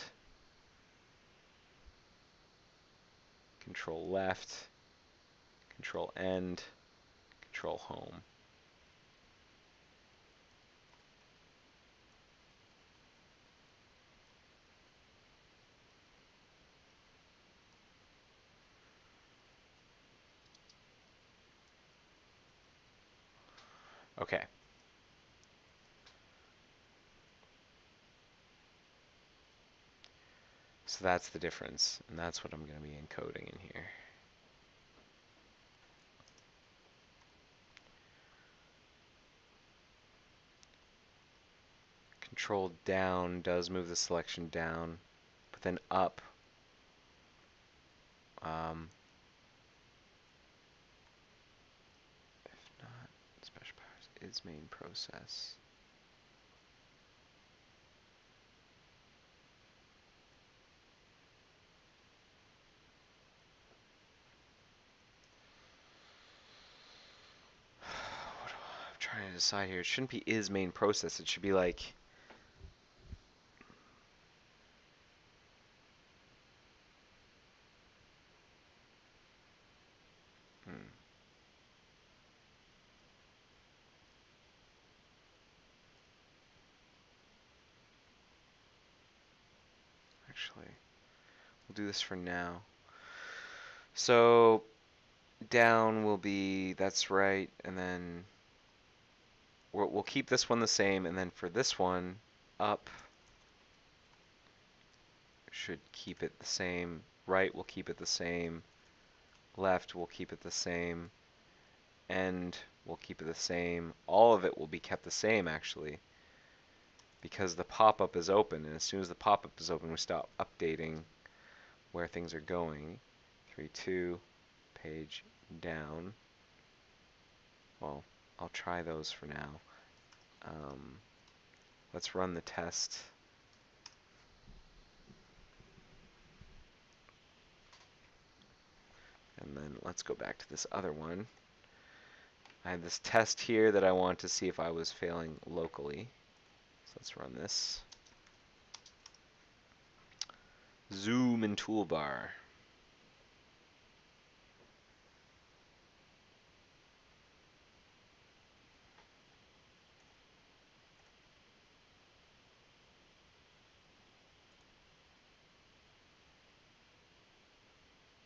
control left, control end, control home. Okay. So that's the difference, and that's what I'm going to be encoding in here. Control down does move the selection down, but then up if not, special powers is main process. What I'm trying to decide here. It shouldn't be is main process. It should be like actually, we'll do this for now. So down will be, that's right, and then we'll keep this one the same, and then for this one, up should keep it the same. Right will keep it the same. Left will keep it the same. End will keep it the same. All of it will be kept the same, actually, because the pop-up is open, and as soon as the pop-up is open, we stop updating where things are going. 3.2, page down. Well, I'll try those for now. Let's run the test. And then let's go back to this other one. I had this test here that I want to see if I was failing locally. So let's run this. Zoom and toolbar.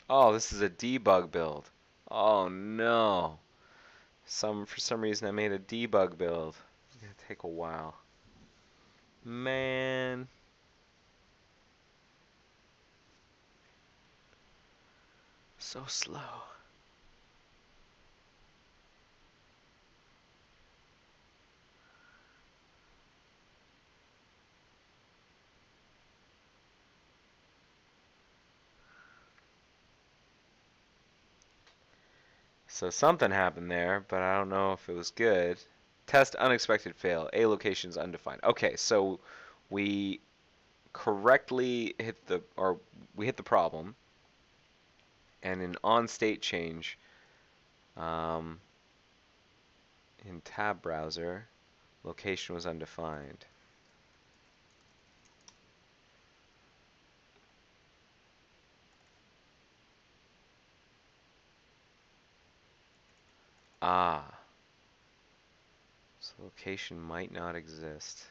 Oh, this is a debug build. Oh no. For some reason I made a debug build. It's gonna take a while. Man. So slow. So something happened there, but I don't know if it was good. Test unexpected fail. A location's undefined. Okay, so we correctly hit the problem, and in on state change, in tab browser, location was undefined. Ah, so location might not exist.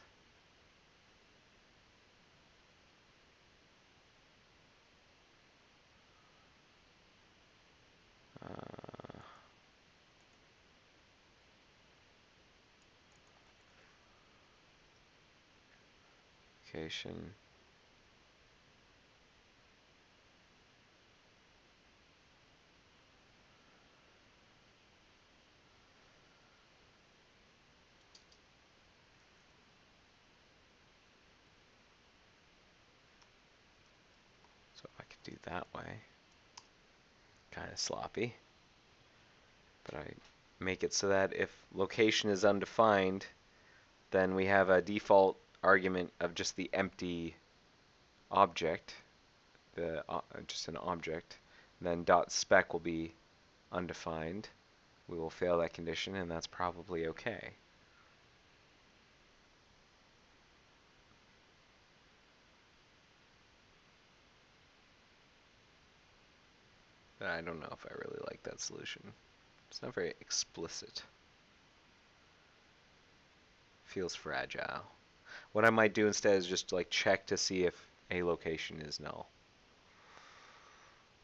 Location. So I could do that way. Kind of sloppy. But I make it so that if location is undefined, then we have a default argument of just the empty object, just an object. Then dot spec will be undefined. We will fail that condition, and that's probably okay. But I don't know if I really like that solution. It's not very explicit. Feels fragile. What I might do instead is just like check to see if a location is null.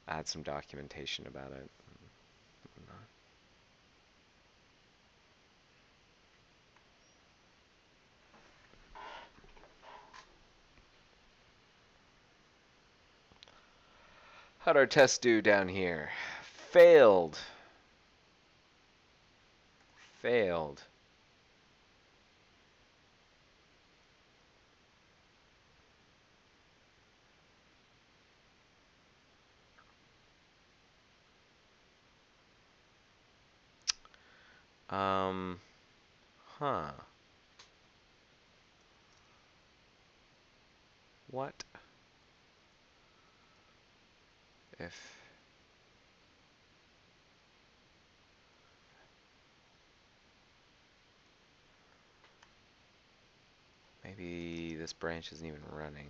Add some documentation about it. How'd our test do down here? Failed. Failed. Huh. What if maybe this branch isn't even running?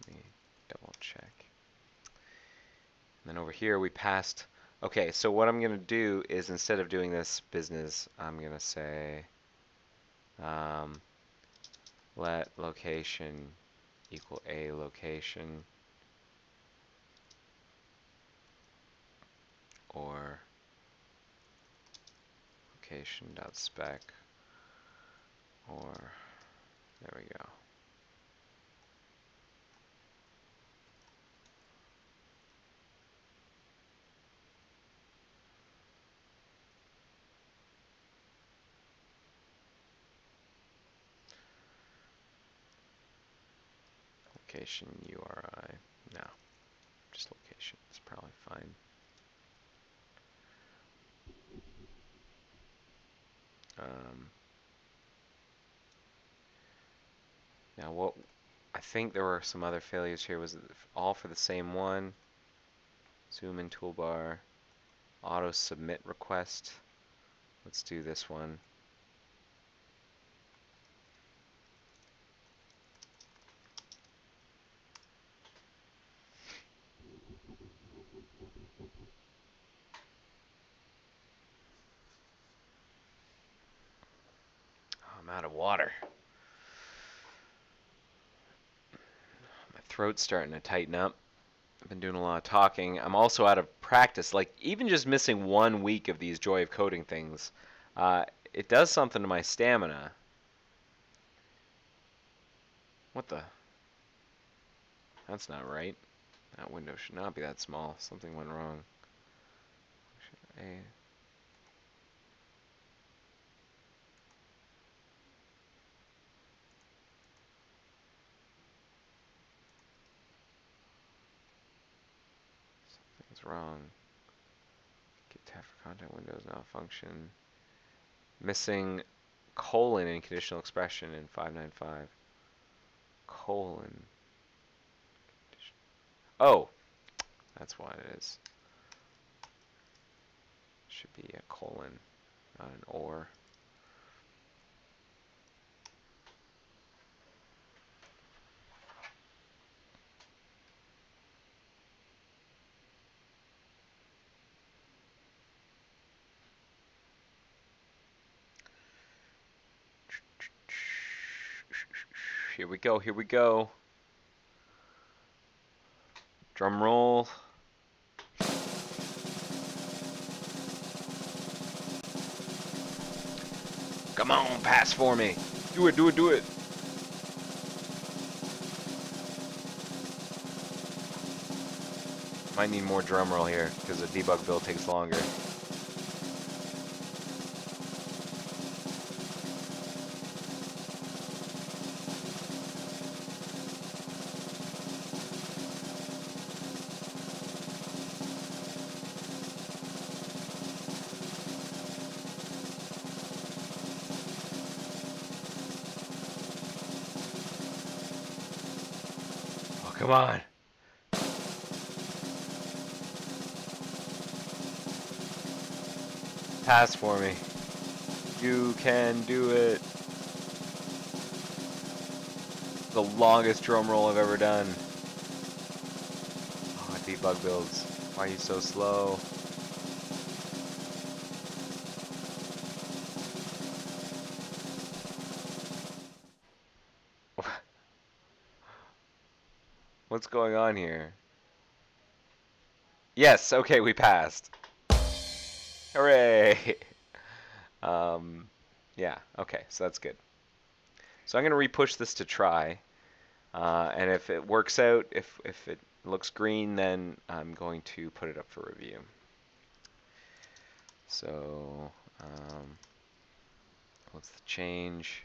Let me double check. And then over here we passed. Okay, so what I'm going to do is instead of doing this business, I'm going to say let location equal a location, or location dot spec, or there we go. Location URI. No, just location. It's probably fine. Now what? I think there were some other failures here. Was it all for the same one? Zoom in toolbar. Auto submit request. Let's do this one. Oh, I'm out of water. My throat's starting to tighten up. I've been doing a lot of talking. I'm also out of practice. Like, even just missing 1 week of these Joy of Coding things, it does something to my stamina. What the? That's not right. That window should not be that small. Something went wrong. Something's wrong. Get tab for content windows not function. Missing colon in conditional expression in 595. Colon. Oh, that's why it is. Should be a colon, not an or. Here we go, here we go. Drum roll. Come on, pass for me. Do it, do it, do it. Might need more drum roll here because the debug build takes longer. Oh, come on. Pass for me. You can do it. The longest drum roll I've ever done. Oh, debug builds. Why are you so slow? What's going on here? Yes, okay, we passed. Hooray! Yeah, okay, so that's good. So I'm going to re-push this to try. And if it works out, if it looks green, then I'm going to put it up for review. So, what's the change?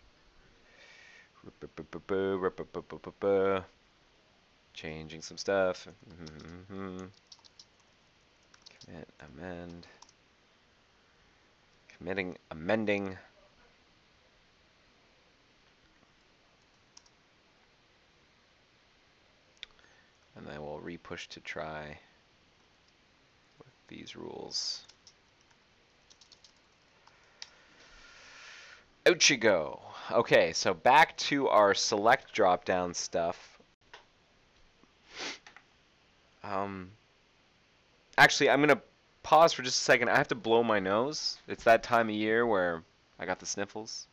Changing some stuff. Commit, amend. Committing, amending. And then we'll repush to try with these rules. Out you go. Okay, so back to our select drop-down stuff. Actually, I'm gonna pause for just a second. I have to blow my nose. It's that time of year where I got the sniffles.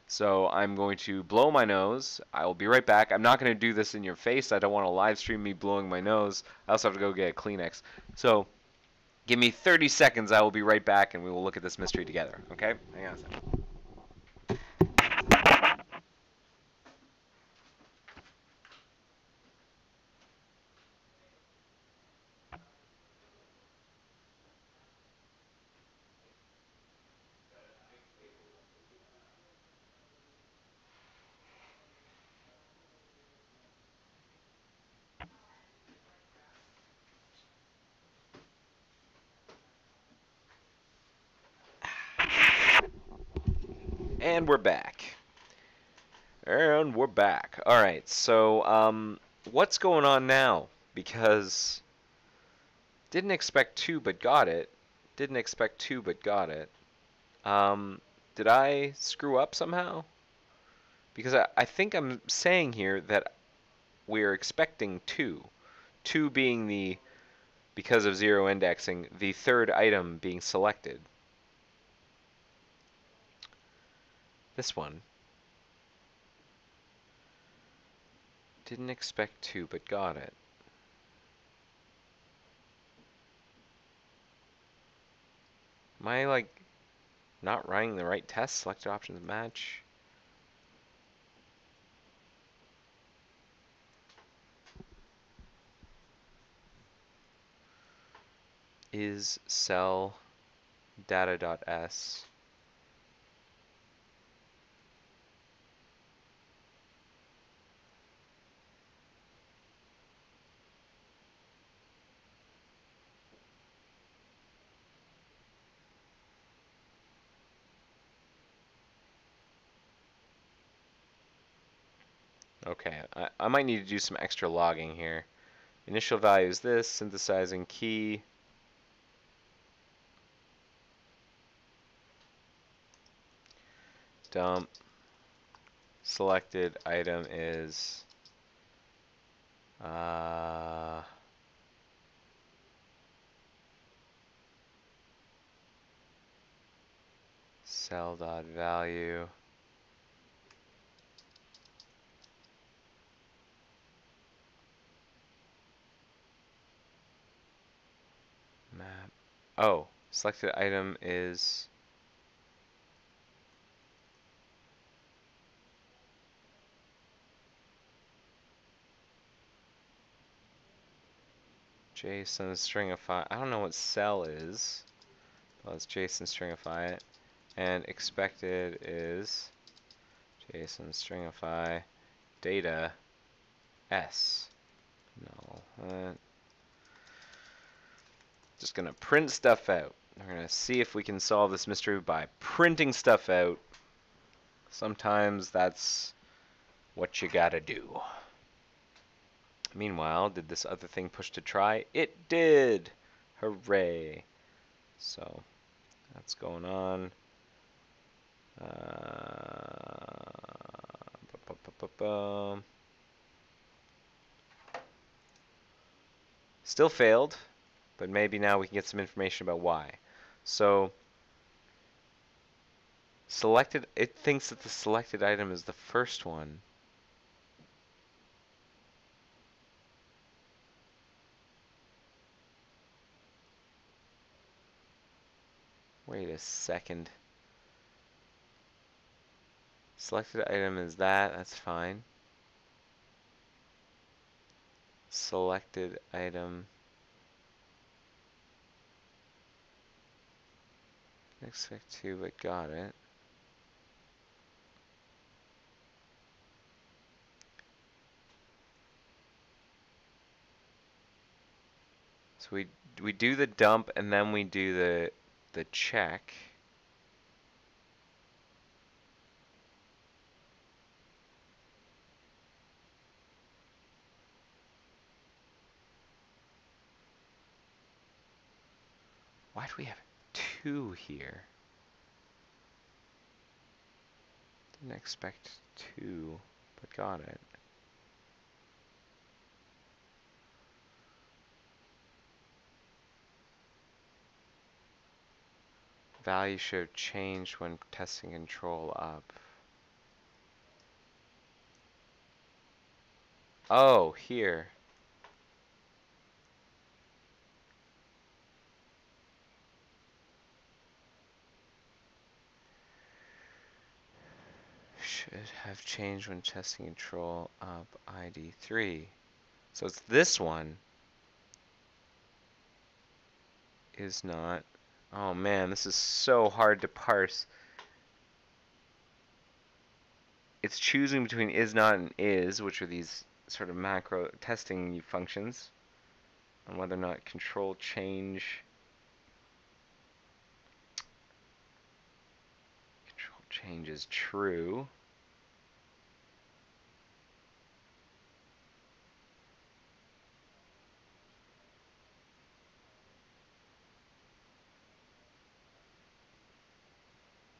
So I'm going to blow my nose. I will be right back. I'm not going to do this in your face. I don't want to live stream me blowing my nose. I also have to go get a Kleenex. So give me 30 seconds. I will be right back, and we will look at this mystery together. Okay? Hang on a second. And we're back. And we're back. All right. So what's going on now? Because didn't expect 2 but got it. Didn't expect 2 but got it. Did I screw up somehow? Because I think I'm saying here that we're expecting 2. 2 being the, because of zero indexing, the third item being selected. This one. Didn't expect 2 but got it. Am I like not running the right test? Selected options match. Is cell data.s. Okay, I might need to do some extra logging here. Initial value is this, synthesizing key. Dump. Selected item is cell.value. Map. Oh, selected item is JSON stringify. I don't know what cell is. Let's JSON stringify it. And expected is JSON stringify data s. No. Just gonna print stuff out. We're gonna see if we can solve this mystery by printing stuff out. Sometimes that's what you gotta do. Meanwhile, did this other thing push to try? It did! Hooray! So, that's going on. Still failed, but maybe now we can get some information about why. So, selected, it thinks that the selected item is the first one. Wait a second. Selected item is that, that's fine. selected item. Expect to, but got it. So we do the dump and then we do the check. Why do we have 2 here? Didn't expect 2, but got it. Value should have changed when testing control up. Oh, here. Should have changed when testing control up ID 3. So it's this one. Is not. Oh man, this is so hard to parse. It's choosing between is not and is, which are these sort of macro testing functions, and whether or not control change is true.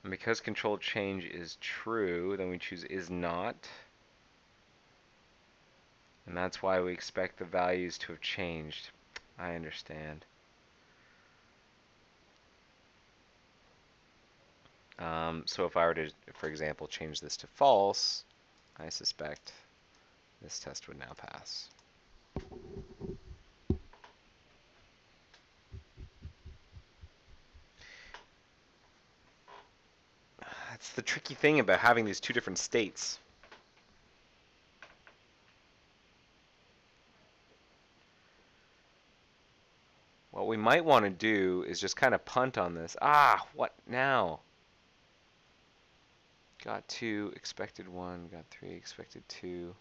And because control change is true, then we choose is not. And that's why we expect the values to have changed. I understand. So if I were to, for example, change this to false, I suspect this test would now pass. That's the tricky thing about having these 2 different states. What we might want to do is just kind of punt on this. Ah, what now? Got 2, expected 1, got 3, expected 2.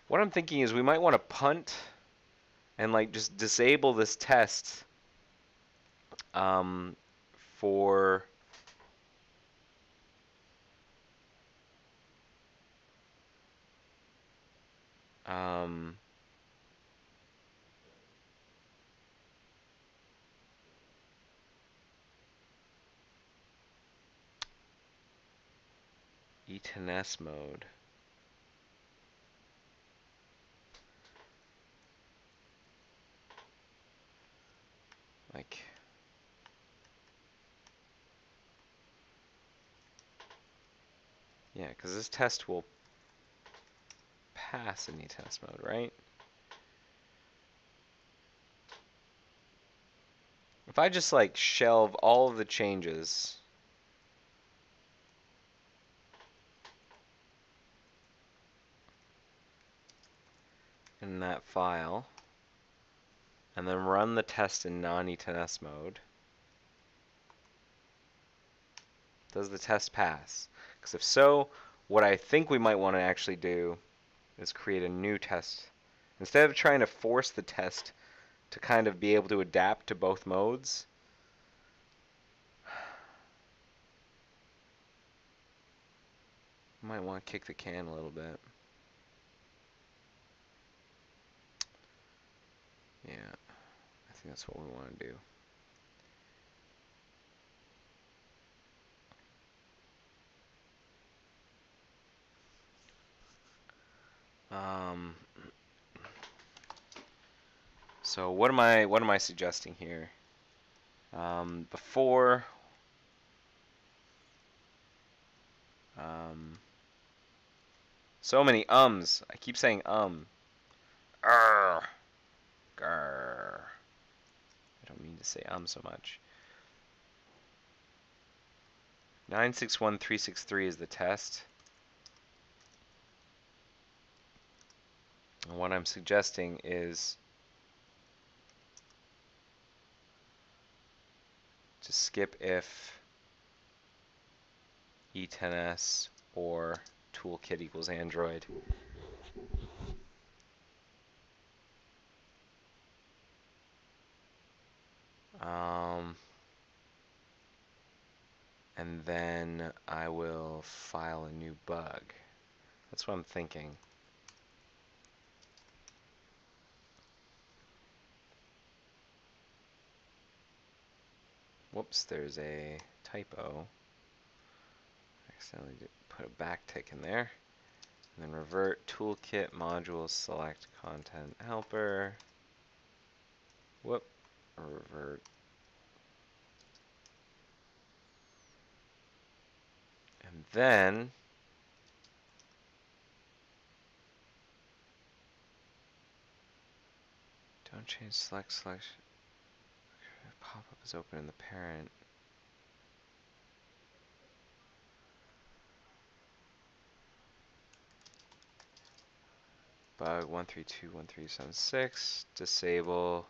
What I'm thinking is we might want to punt and like just disable this test for E10S mode. Like, yeah, because this test will pass in E10S mode, right? If I just like shelve all of the changes in that file and then run the test in non-E10S mode, does the test pass? Because if so, what I think we might want to actually do is create a new test. Instead of trying to force the test to kind of be able to adapt to both modes, might want to kick the can a little bit. Yeah, I think that's what we want to do. So what am I suggesting here? Before so many ums. I keep saying Grr. Grr. I don't mean to say so much. 961363 is the test. And what I'm suggesting is to skip if e10s or toolkit equals Android. And then I will file a new bug. That's what I'm thinking. Whoops, there's a typo. I accidentally put a backtick in there. And then revert toolkit module select content helper. Whoop, revert. And then don't change select selection. Pop-up is open in the parent. Bug 1321376. Disable.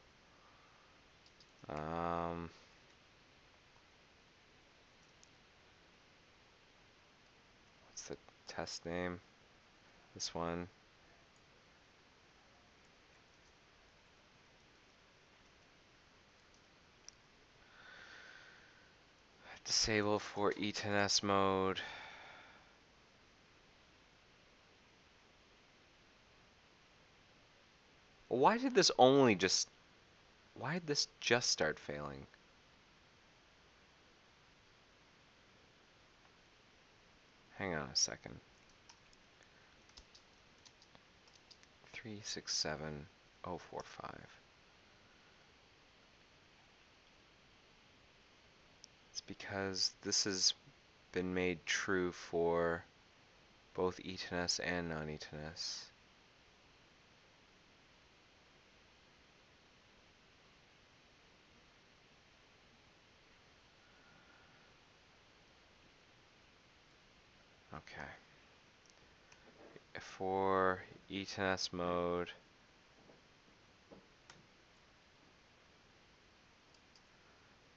What's the test name? This one. Disable for E10S mode. Why did this just start failing? Hang on a second. 367045. It's because this has been made true for both E10S and non-E10S. Okay. For E10S mode,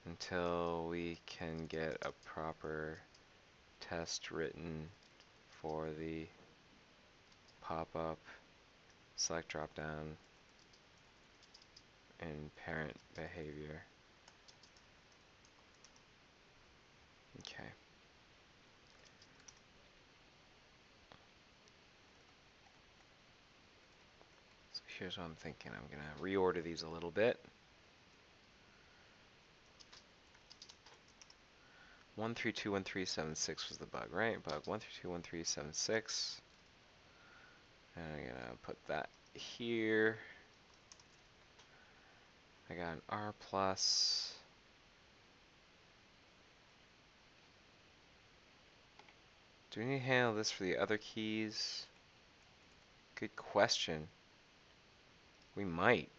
until we can get a proper test written for the pop-up select drop-down in parent behavior. Okay. So here's what I'm thinking. I'm going to reorder these a little bit. 1321376 was the bug, right? Bug 1321376. And I'm going to put that here. I got an R plus. Do we need to handle this for the other keys? Good question. We might.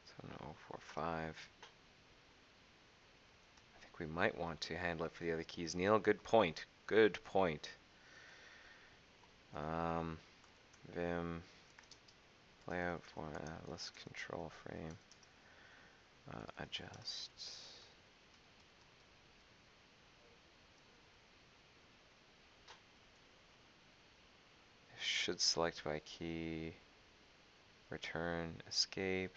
So 045. I think we might want to handle it for the other keys. Neil, good point. Good point. Vim layout format, let's control frame. Adjust. Should select by key. Return, escape.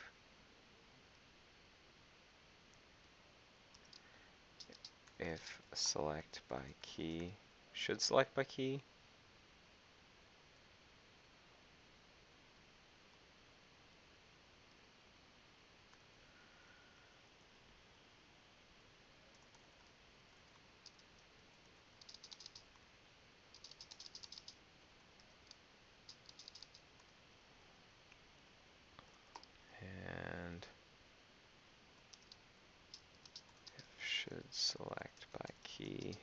If select by key. Should select by key. And if should select by key.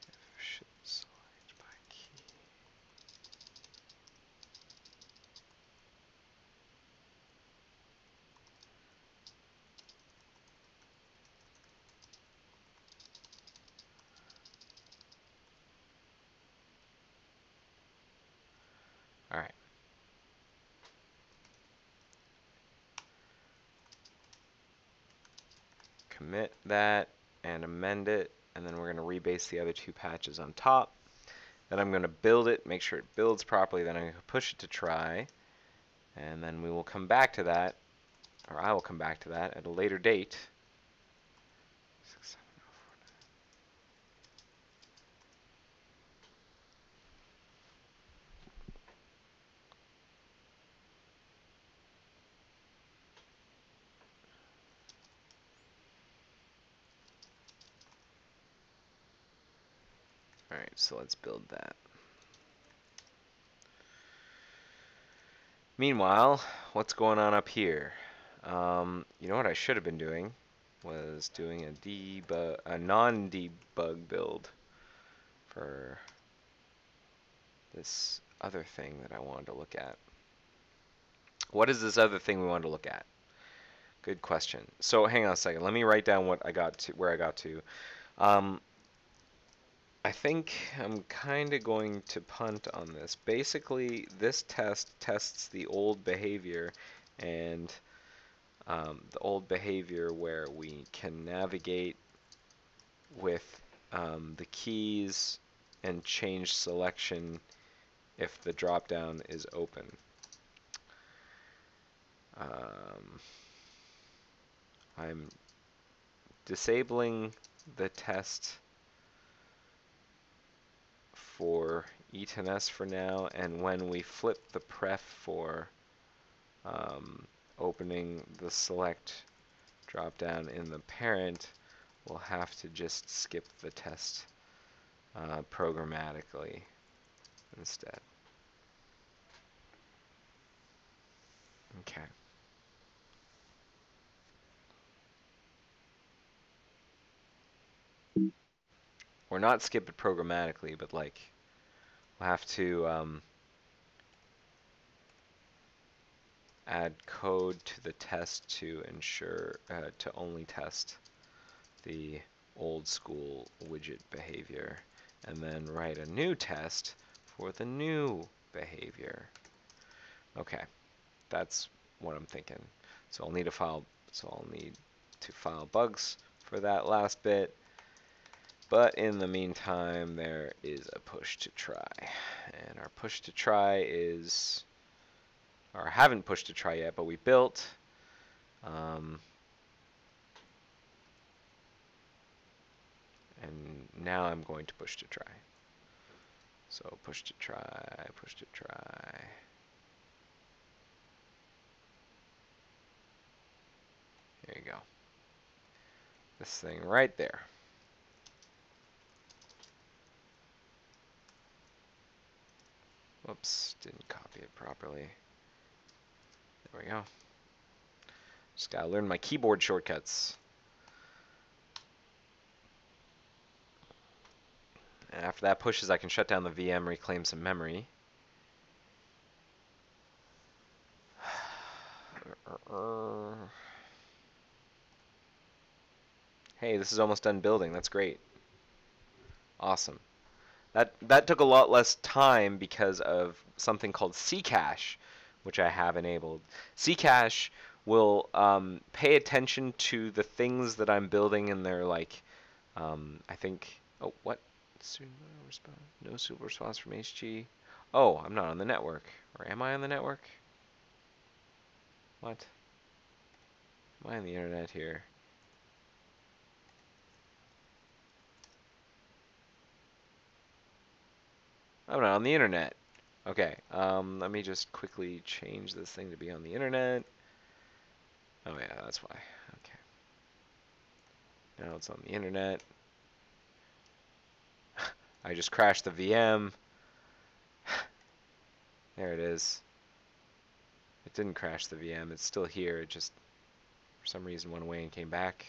If should select by key. commit that and amend it, and then we're going to rebase the other 2 patches on top. Then I'm going to build it, make sure it builds properly, then I'm going to push it to try, and then we will come back to that, or I will come back to that at a later date. 6, 7, 0, 4. Alright, so let's build that. Meanwhile, what's going on up here? You know what I should have been doing was doing a non-debug build for this other thing that I wanted to look at. What is this other thing we wanted to look at? Good question. So hang on a second. Let me write down what I got to, where I got to. I think I'm kind of going to punt on this. Basically, this test tests the old behavior, and the old behavior where we can navigate with the keys and change selection if the drop-down is open. I'm disabling the test for E10S for now, and when we flip the pref for opening the select drop-down in the parent, we'll have to just skip the test programmatically instead. Okay. Or not skip it programmatically, but like we'll have to add code to the test to ensure to only test the old school widget behavior, and then write a new test for the new behavior. Okay, that's what I'm thinking. So I'll need to file bugs for that last bit. But in the meantime, there is a push to try. And our push to try is, or I haven't pushed to try yet, but we built. And now I'm going to push to try. So push to try, push to try. There you go. This thing right there. Whoops, didn't copy it properly. There we go. Just gotta learn my keyboard shortcuts. And after that pushes, I can shut down the VM, reclaim some memory. Hey, this is almost done building. That's great. Awesome. That took a lot less time because of something called Ccache, which I have enabled. Ccache will pay attention to the things that I'm building, and they're like, I think, oh, what? No super response from HG. Oh, I'm not on the network. Or am I on the network? What? Am I on the internet here? I'm not on the internet. Okay, let me just quickly change this thing to be on the internet. Oh yeah, that's why. Okay. Now it's on the internet. I just crashed the VM. There it is. It didn't crash the VM. It's still here. It just, for some reason, went away and came back.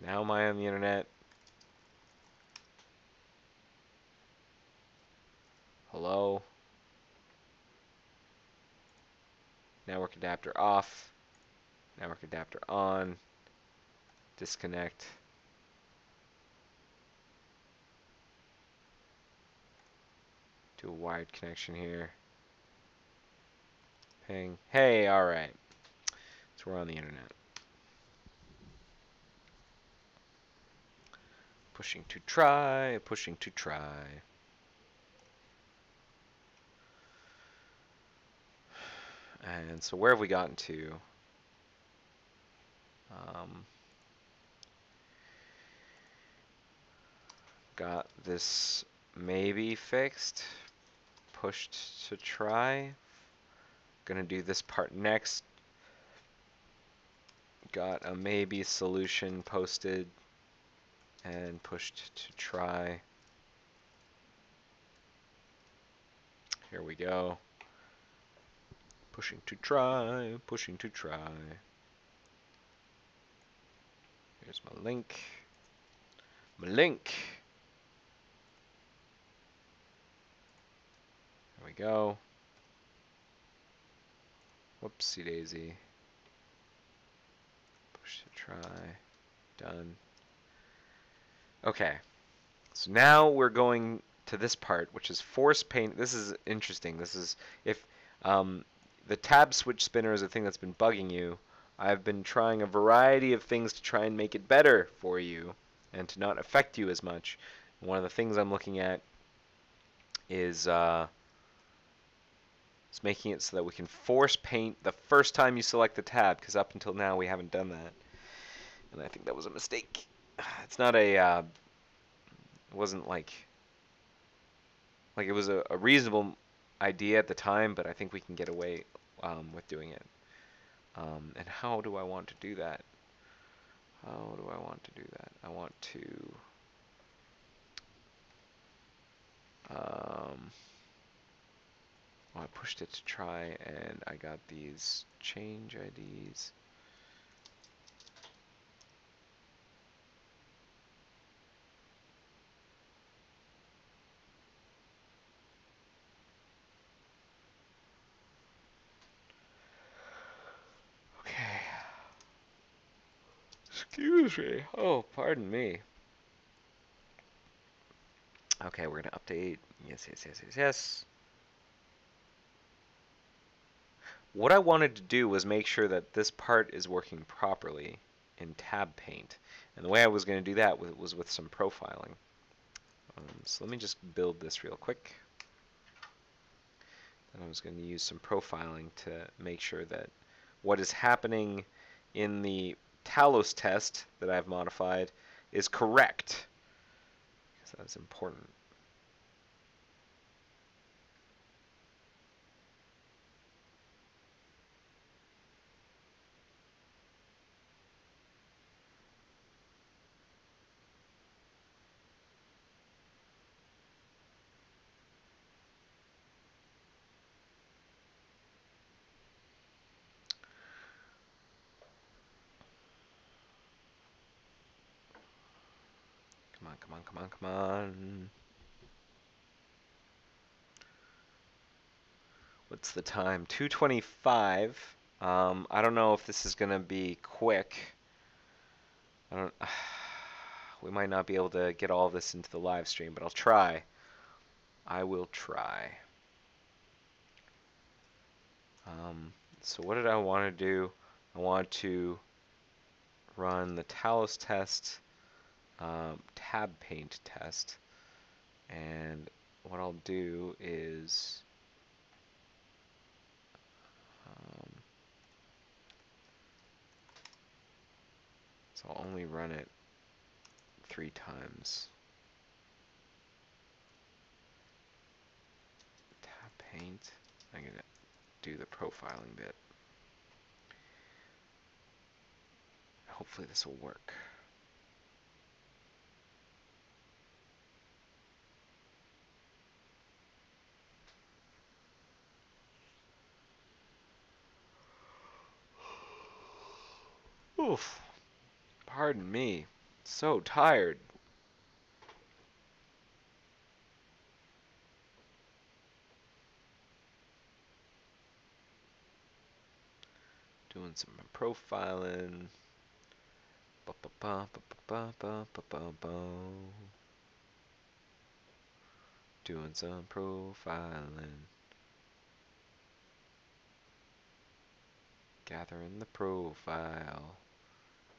Now am I on the internet? Hello? Network adapter off. Network adapter on. Disconnect. Do a wired connection here. Ping. Hey, alright. So we're on the internet. Pushing to try, pushing to try. And so where have we gotten to? Got this maybe fixed. Pushed to try. Gonna do this part next. Got a maybe solution posted and pushed to try. Here we go. Pushing to try, pushing to try. Here's my link. My link. There we go. Whoopsie daisy. Push to try. Done. Okay. So now we're going to this part, which is force paint. This is interesting. This is if the tab switch spinner is a thing that's been bugging you. I've been trying a variety of things to try and make it better for you and to not affect you as much. One of the things I'm looking at is making it so that we can force paint the first time you select the tab, because up until now we haven't done that. And I think that was a mistake. It's not a, it wasn't like it was a reasonable idea at the time, but I think we can get away with doing it. And how do I want to do that? How do I want to do that? I want to I pushed it to try, and I got these change IDs. Okay. Excuse me. Oh, pardon me. Okay, we're gonna update. Yes, yes, yes, yes, yes. What I wanted to do was make sure that this part is working properly in tab paint. And the way I was going to do that was with some profiling. So let me just build this real quick. And I was going to use some profiling to make sure that what is happening in the Talos test that I've modified is correct. Because that's important. Come on, come on, come on, come on. What's the time? 2:25. I don't know if this is going to be quick. I don't. We might not be able to get all of this into the live stream, but I'll try. I will try. So what did I want to do? I want to run the Talos test, tab paint test, and what I'll do is so I'll only run it 3 times. Tab paint. I'm gonna do the profiling bit. Hopefully this will work. Oof. Pardon me. So tired. Doing some profiling. Ba ba ba ba ba ba ba ba ba. Doing some profiling. Gathering the profile.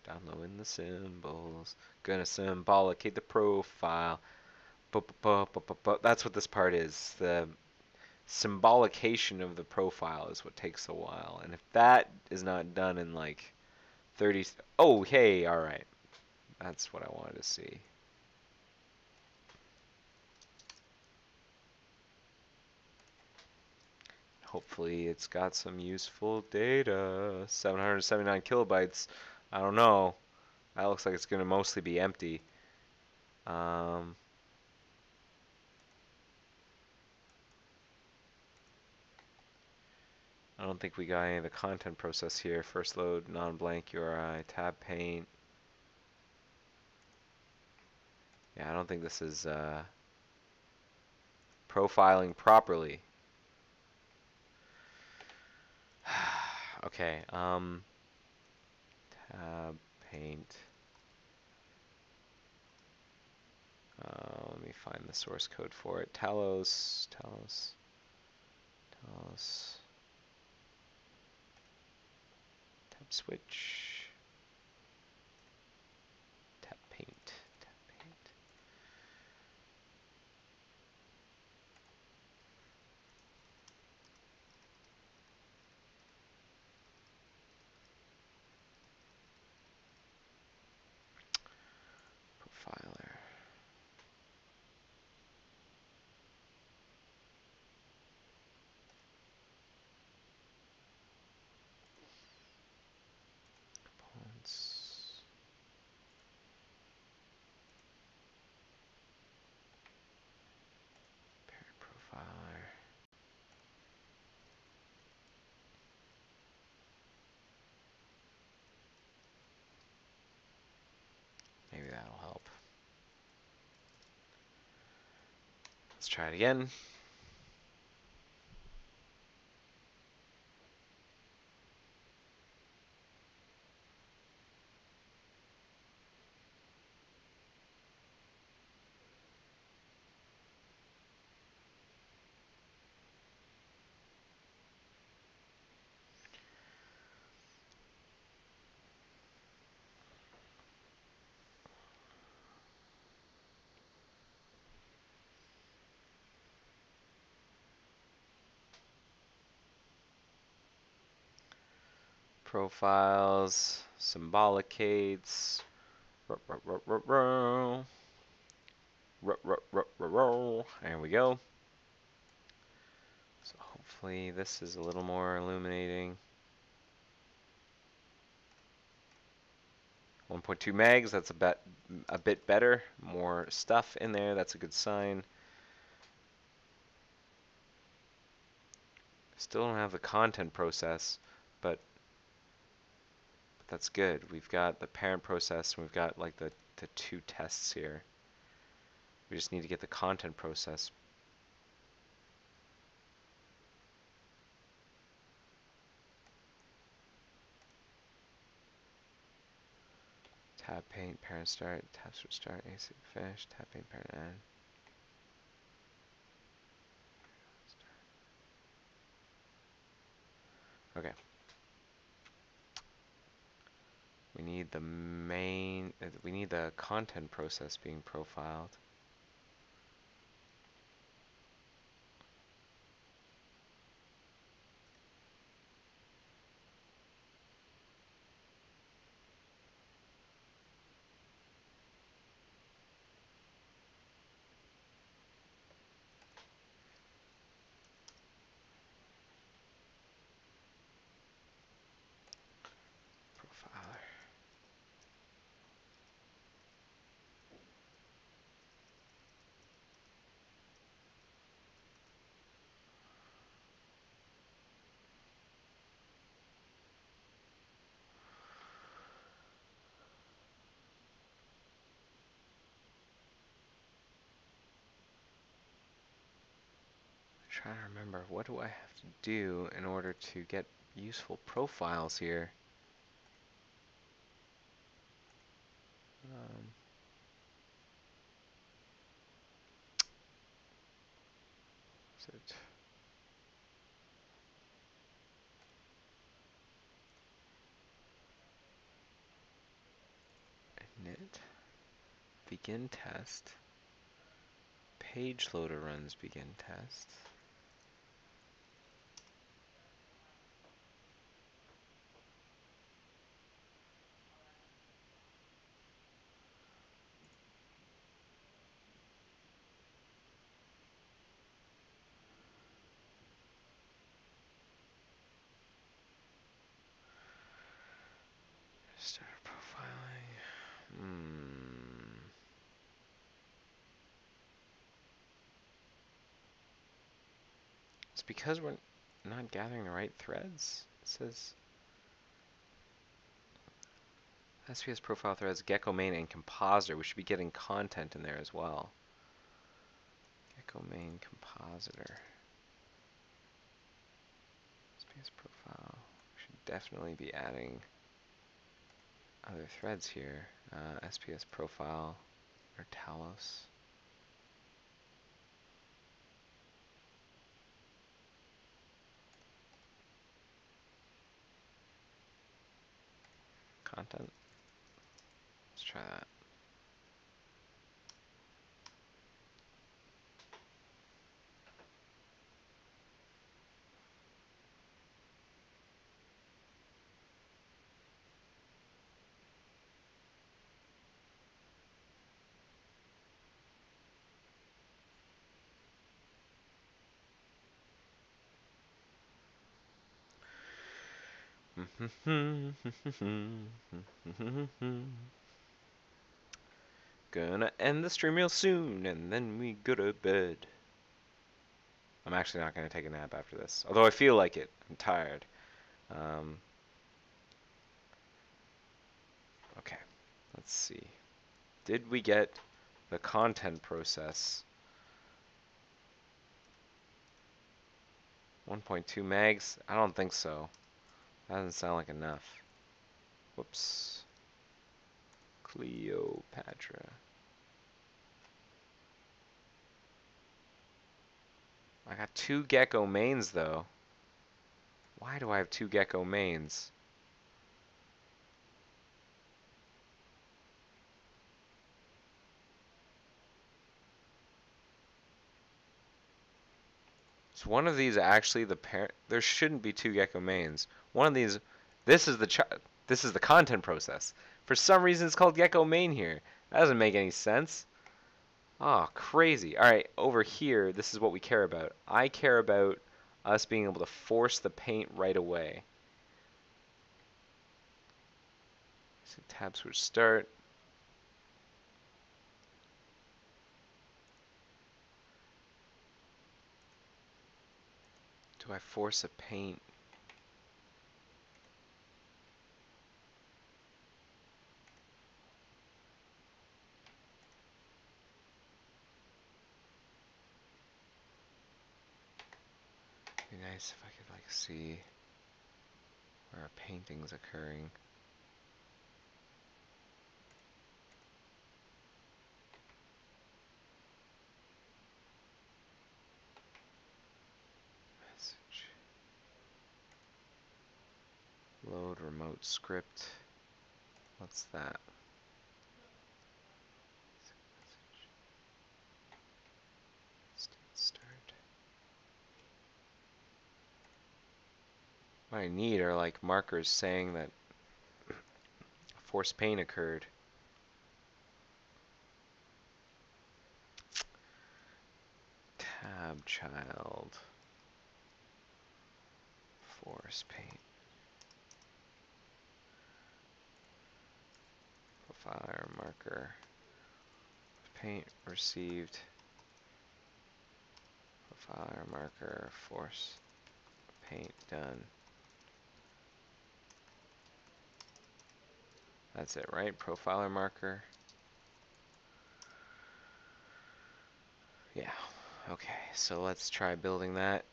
Downloading the symbols. Gonna symbolicate the profile. That's what this part is. The symbolication of the profile is what takes a while. And if that is not done in like 30... Oh, hey, alright. That's what I wanted to see. Hopefully it's got some useful data. 779 kilobytes. I don't know. That looks like it's going to mostly be empty. I don't think we got any of the content process here. First load, non-blank URI, tab paint. Yeah, I don't think this is profiling properly. Okay, tab paint. Let me find the source code for it. Talos. Tab switch. Tab paint. Profiler. Components. Parent profiler. Maybe that'll help. Let's try it again. Profiles, symbolicates. There we go. So hopefully this is a little more illuminating. 1.2 megs, that's a bit better. More stuff in there, that's a good sign. Still don't have the content process, but that's good. We've got the parent process, and we've got like the two tests here. We just need to get the content process. Tab paint, parent start, tab switch start, async finish, tab paint, parent end. Okay. We need the we need the content process being profiled. Profiler. Trying to remember, what do I have to do in order to get useful profiles here? Is it? begin test. Page loader runs begin test. Start profiling. It's because we're not gathering the right threads. It says SPS profile threads, Gecko main, and compositor. We should be getting content in there as well. Gecko main compositor. SPS profile. We should definitely be adding other threads here. SPS profile or Talos. Content. Let's try that. Gonna end the stream real soon, and then we go to bed. I'm actually not gonna take a nap after this, although I feel like it. I'm tired. Okay, let's see. Did we get the content process? 1.2 megs? I don't think so. That doesn't sound like enough. Whoops. Cleopatra. I got 2 Gecko mains though. Why do I have 2 Gecko mains? Is one of these actually the parent? There shouldn't be 2 Gecko mains. One of these, this is the content process. For some reason it's called Gecko main here. That doesn't make any sense. Oh, crazy. Alright, over here, this is what we care about. I care about us being able to force the paint right away. So tab switch start. Do I force a paint? It'd be nice if I could like see where our painting's occurring. Message. Load remote script. What's that? Start. What I need are like markers saying that force paint occurred. Tab child. Force paint. Profiler marker. Paint received. Profiler marker. Force paint done. That's it, right? Profiler marker. Yeah. Okay, so let's try building that.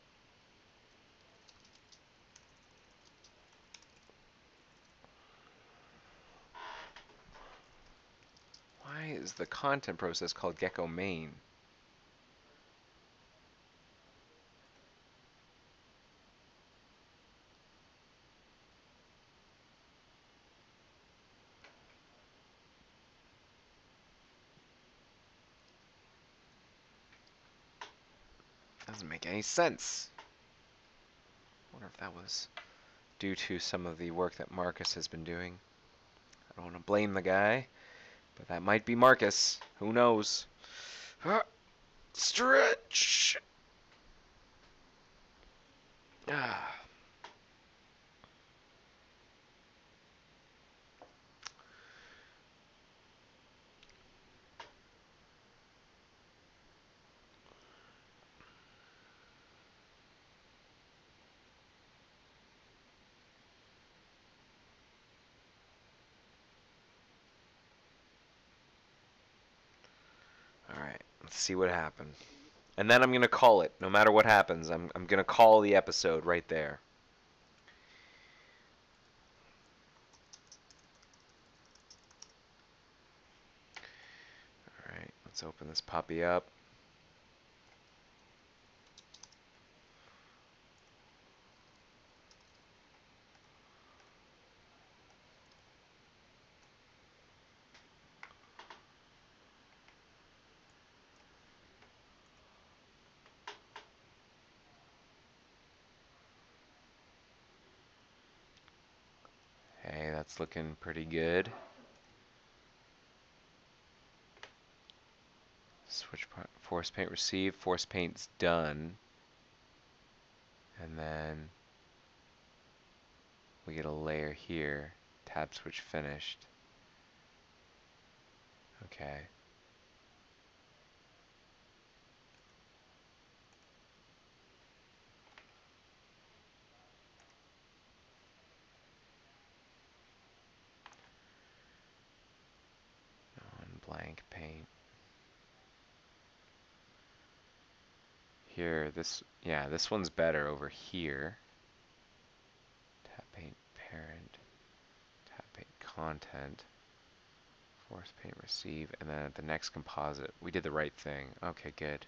Why is the content process called Gecko main? Doesn't make any sense. Wonder if that was due to some of the work that Marcus has been doing. I don't want to blame the guy, but that might be Marcus. Who knows? Stretch! Ah. Alright, let's see what happened. And then I'm going to call it. No matter what happens, I'm going to call the episode right there. Alright, let's open this puppy up. Hey, that's looking pretty good. Switch part, force paint received, force paint's done. And then we get a layer here. Tab switch finished. Okay. Non-blank paint. Here, this one's better over here. Tab paint parent. Tab paint content. Force paint receive, and then at the next composite, we did the right thing. Okay, good.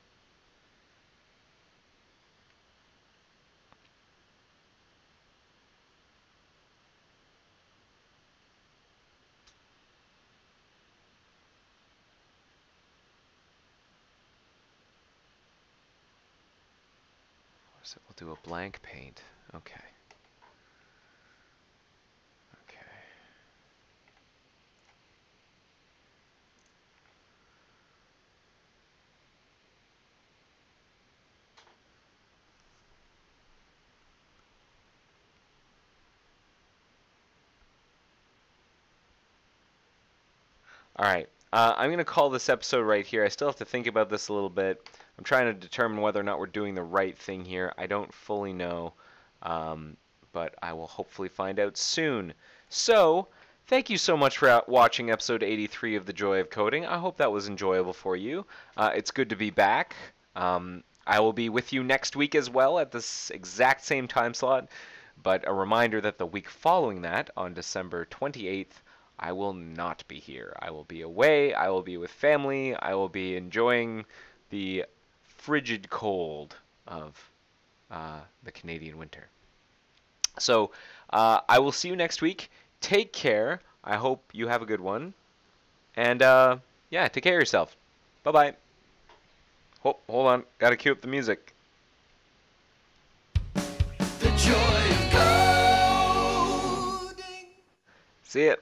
So we'll do a blank paint. Okay. Okay. Alright, I'm going to call this episode right here. I still have to think about this a little bit. I'm trying to determine whether or not we're doing the right thing here. I don't fully know, but I will hopefully find out soon. So, thank you so much for watching episode 83 of The Joy of Coding. I hope that was enjoyable for you. It's good to be back. I will be with you next week as well at this exact same time slot, but a reminder that the week following that, on December 28th, I will not be here. I will be away. I will be with family. I will be enjoying the frigid cold of the Canadian winter. So I will see you next week. Take care. I hope you have a good one. And yeah, take care of yourself. Bye-bye. Hold on. Gotta cue up the music. The joy of coding. See ya.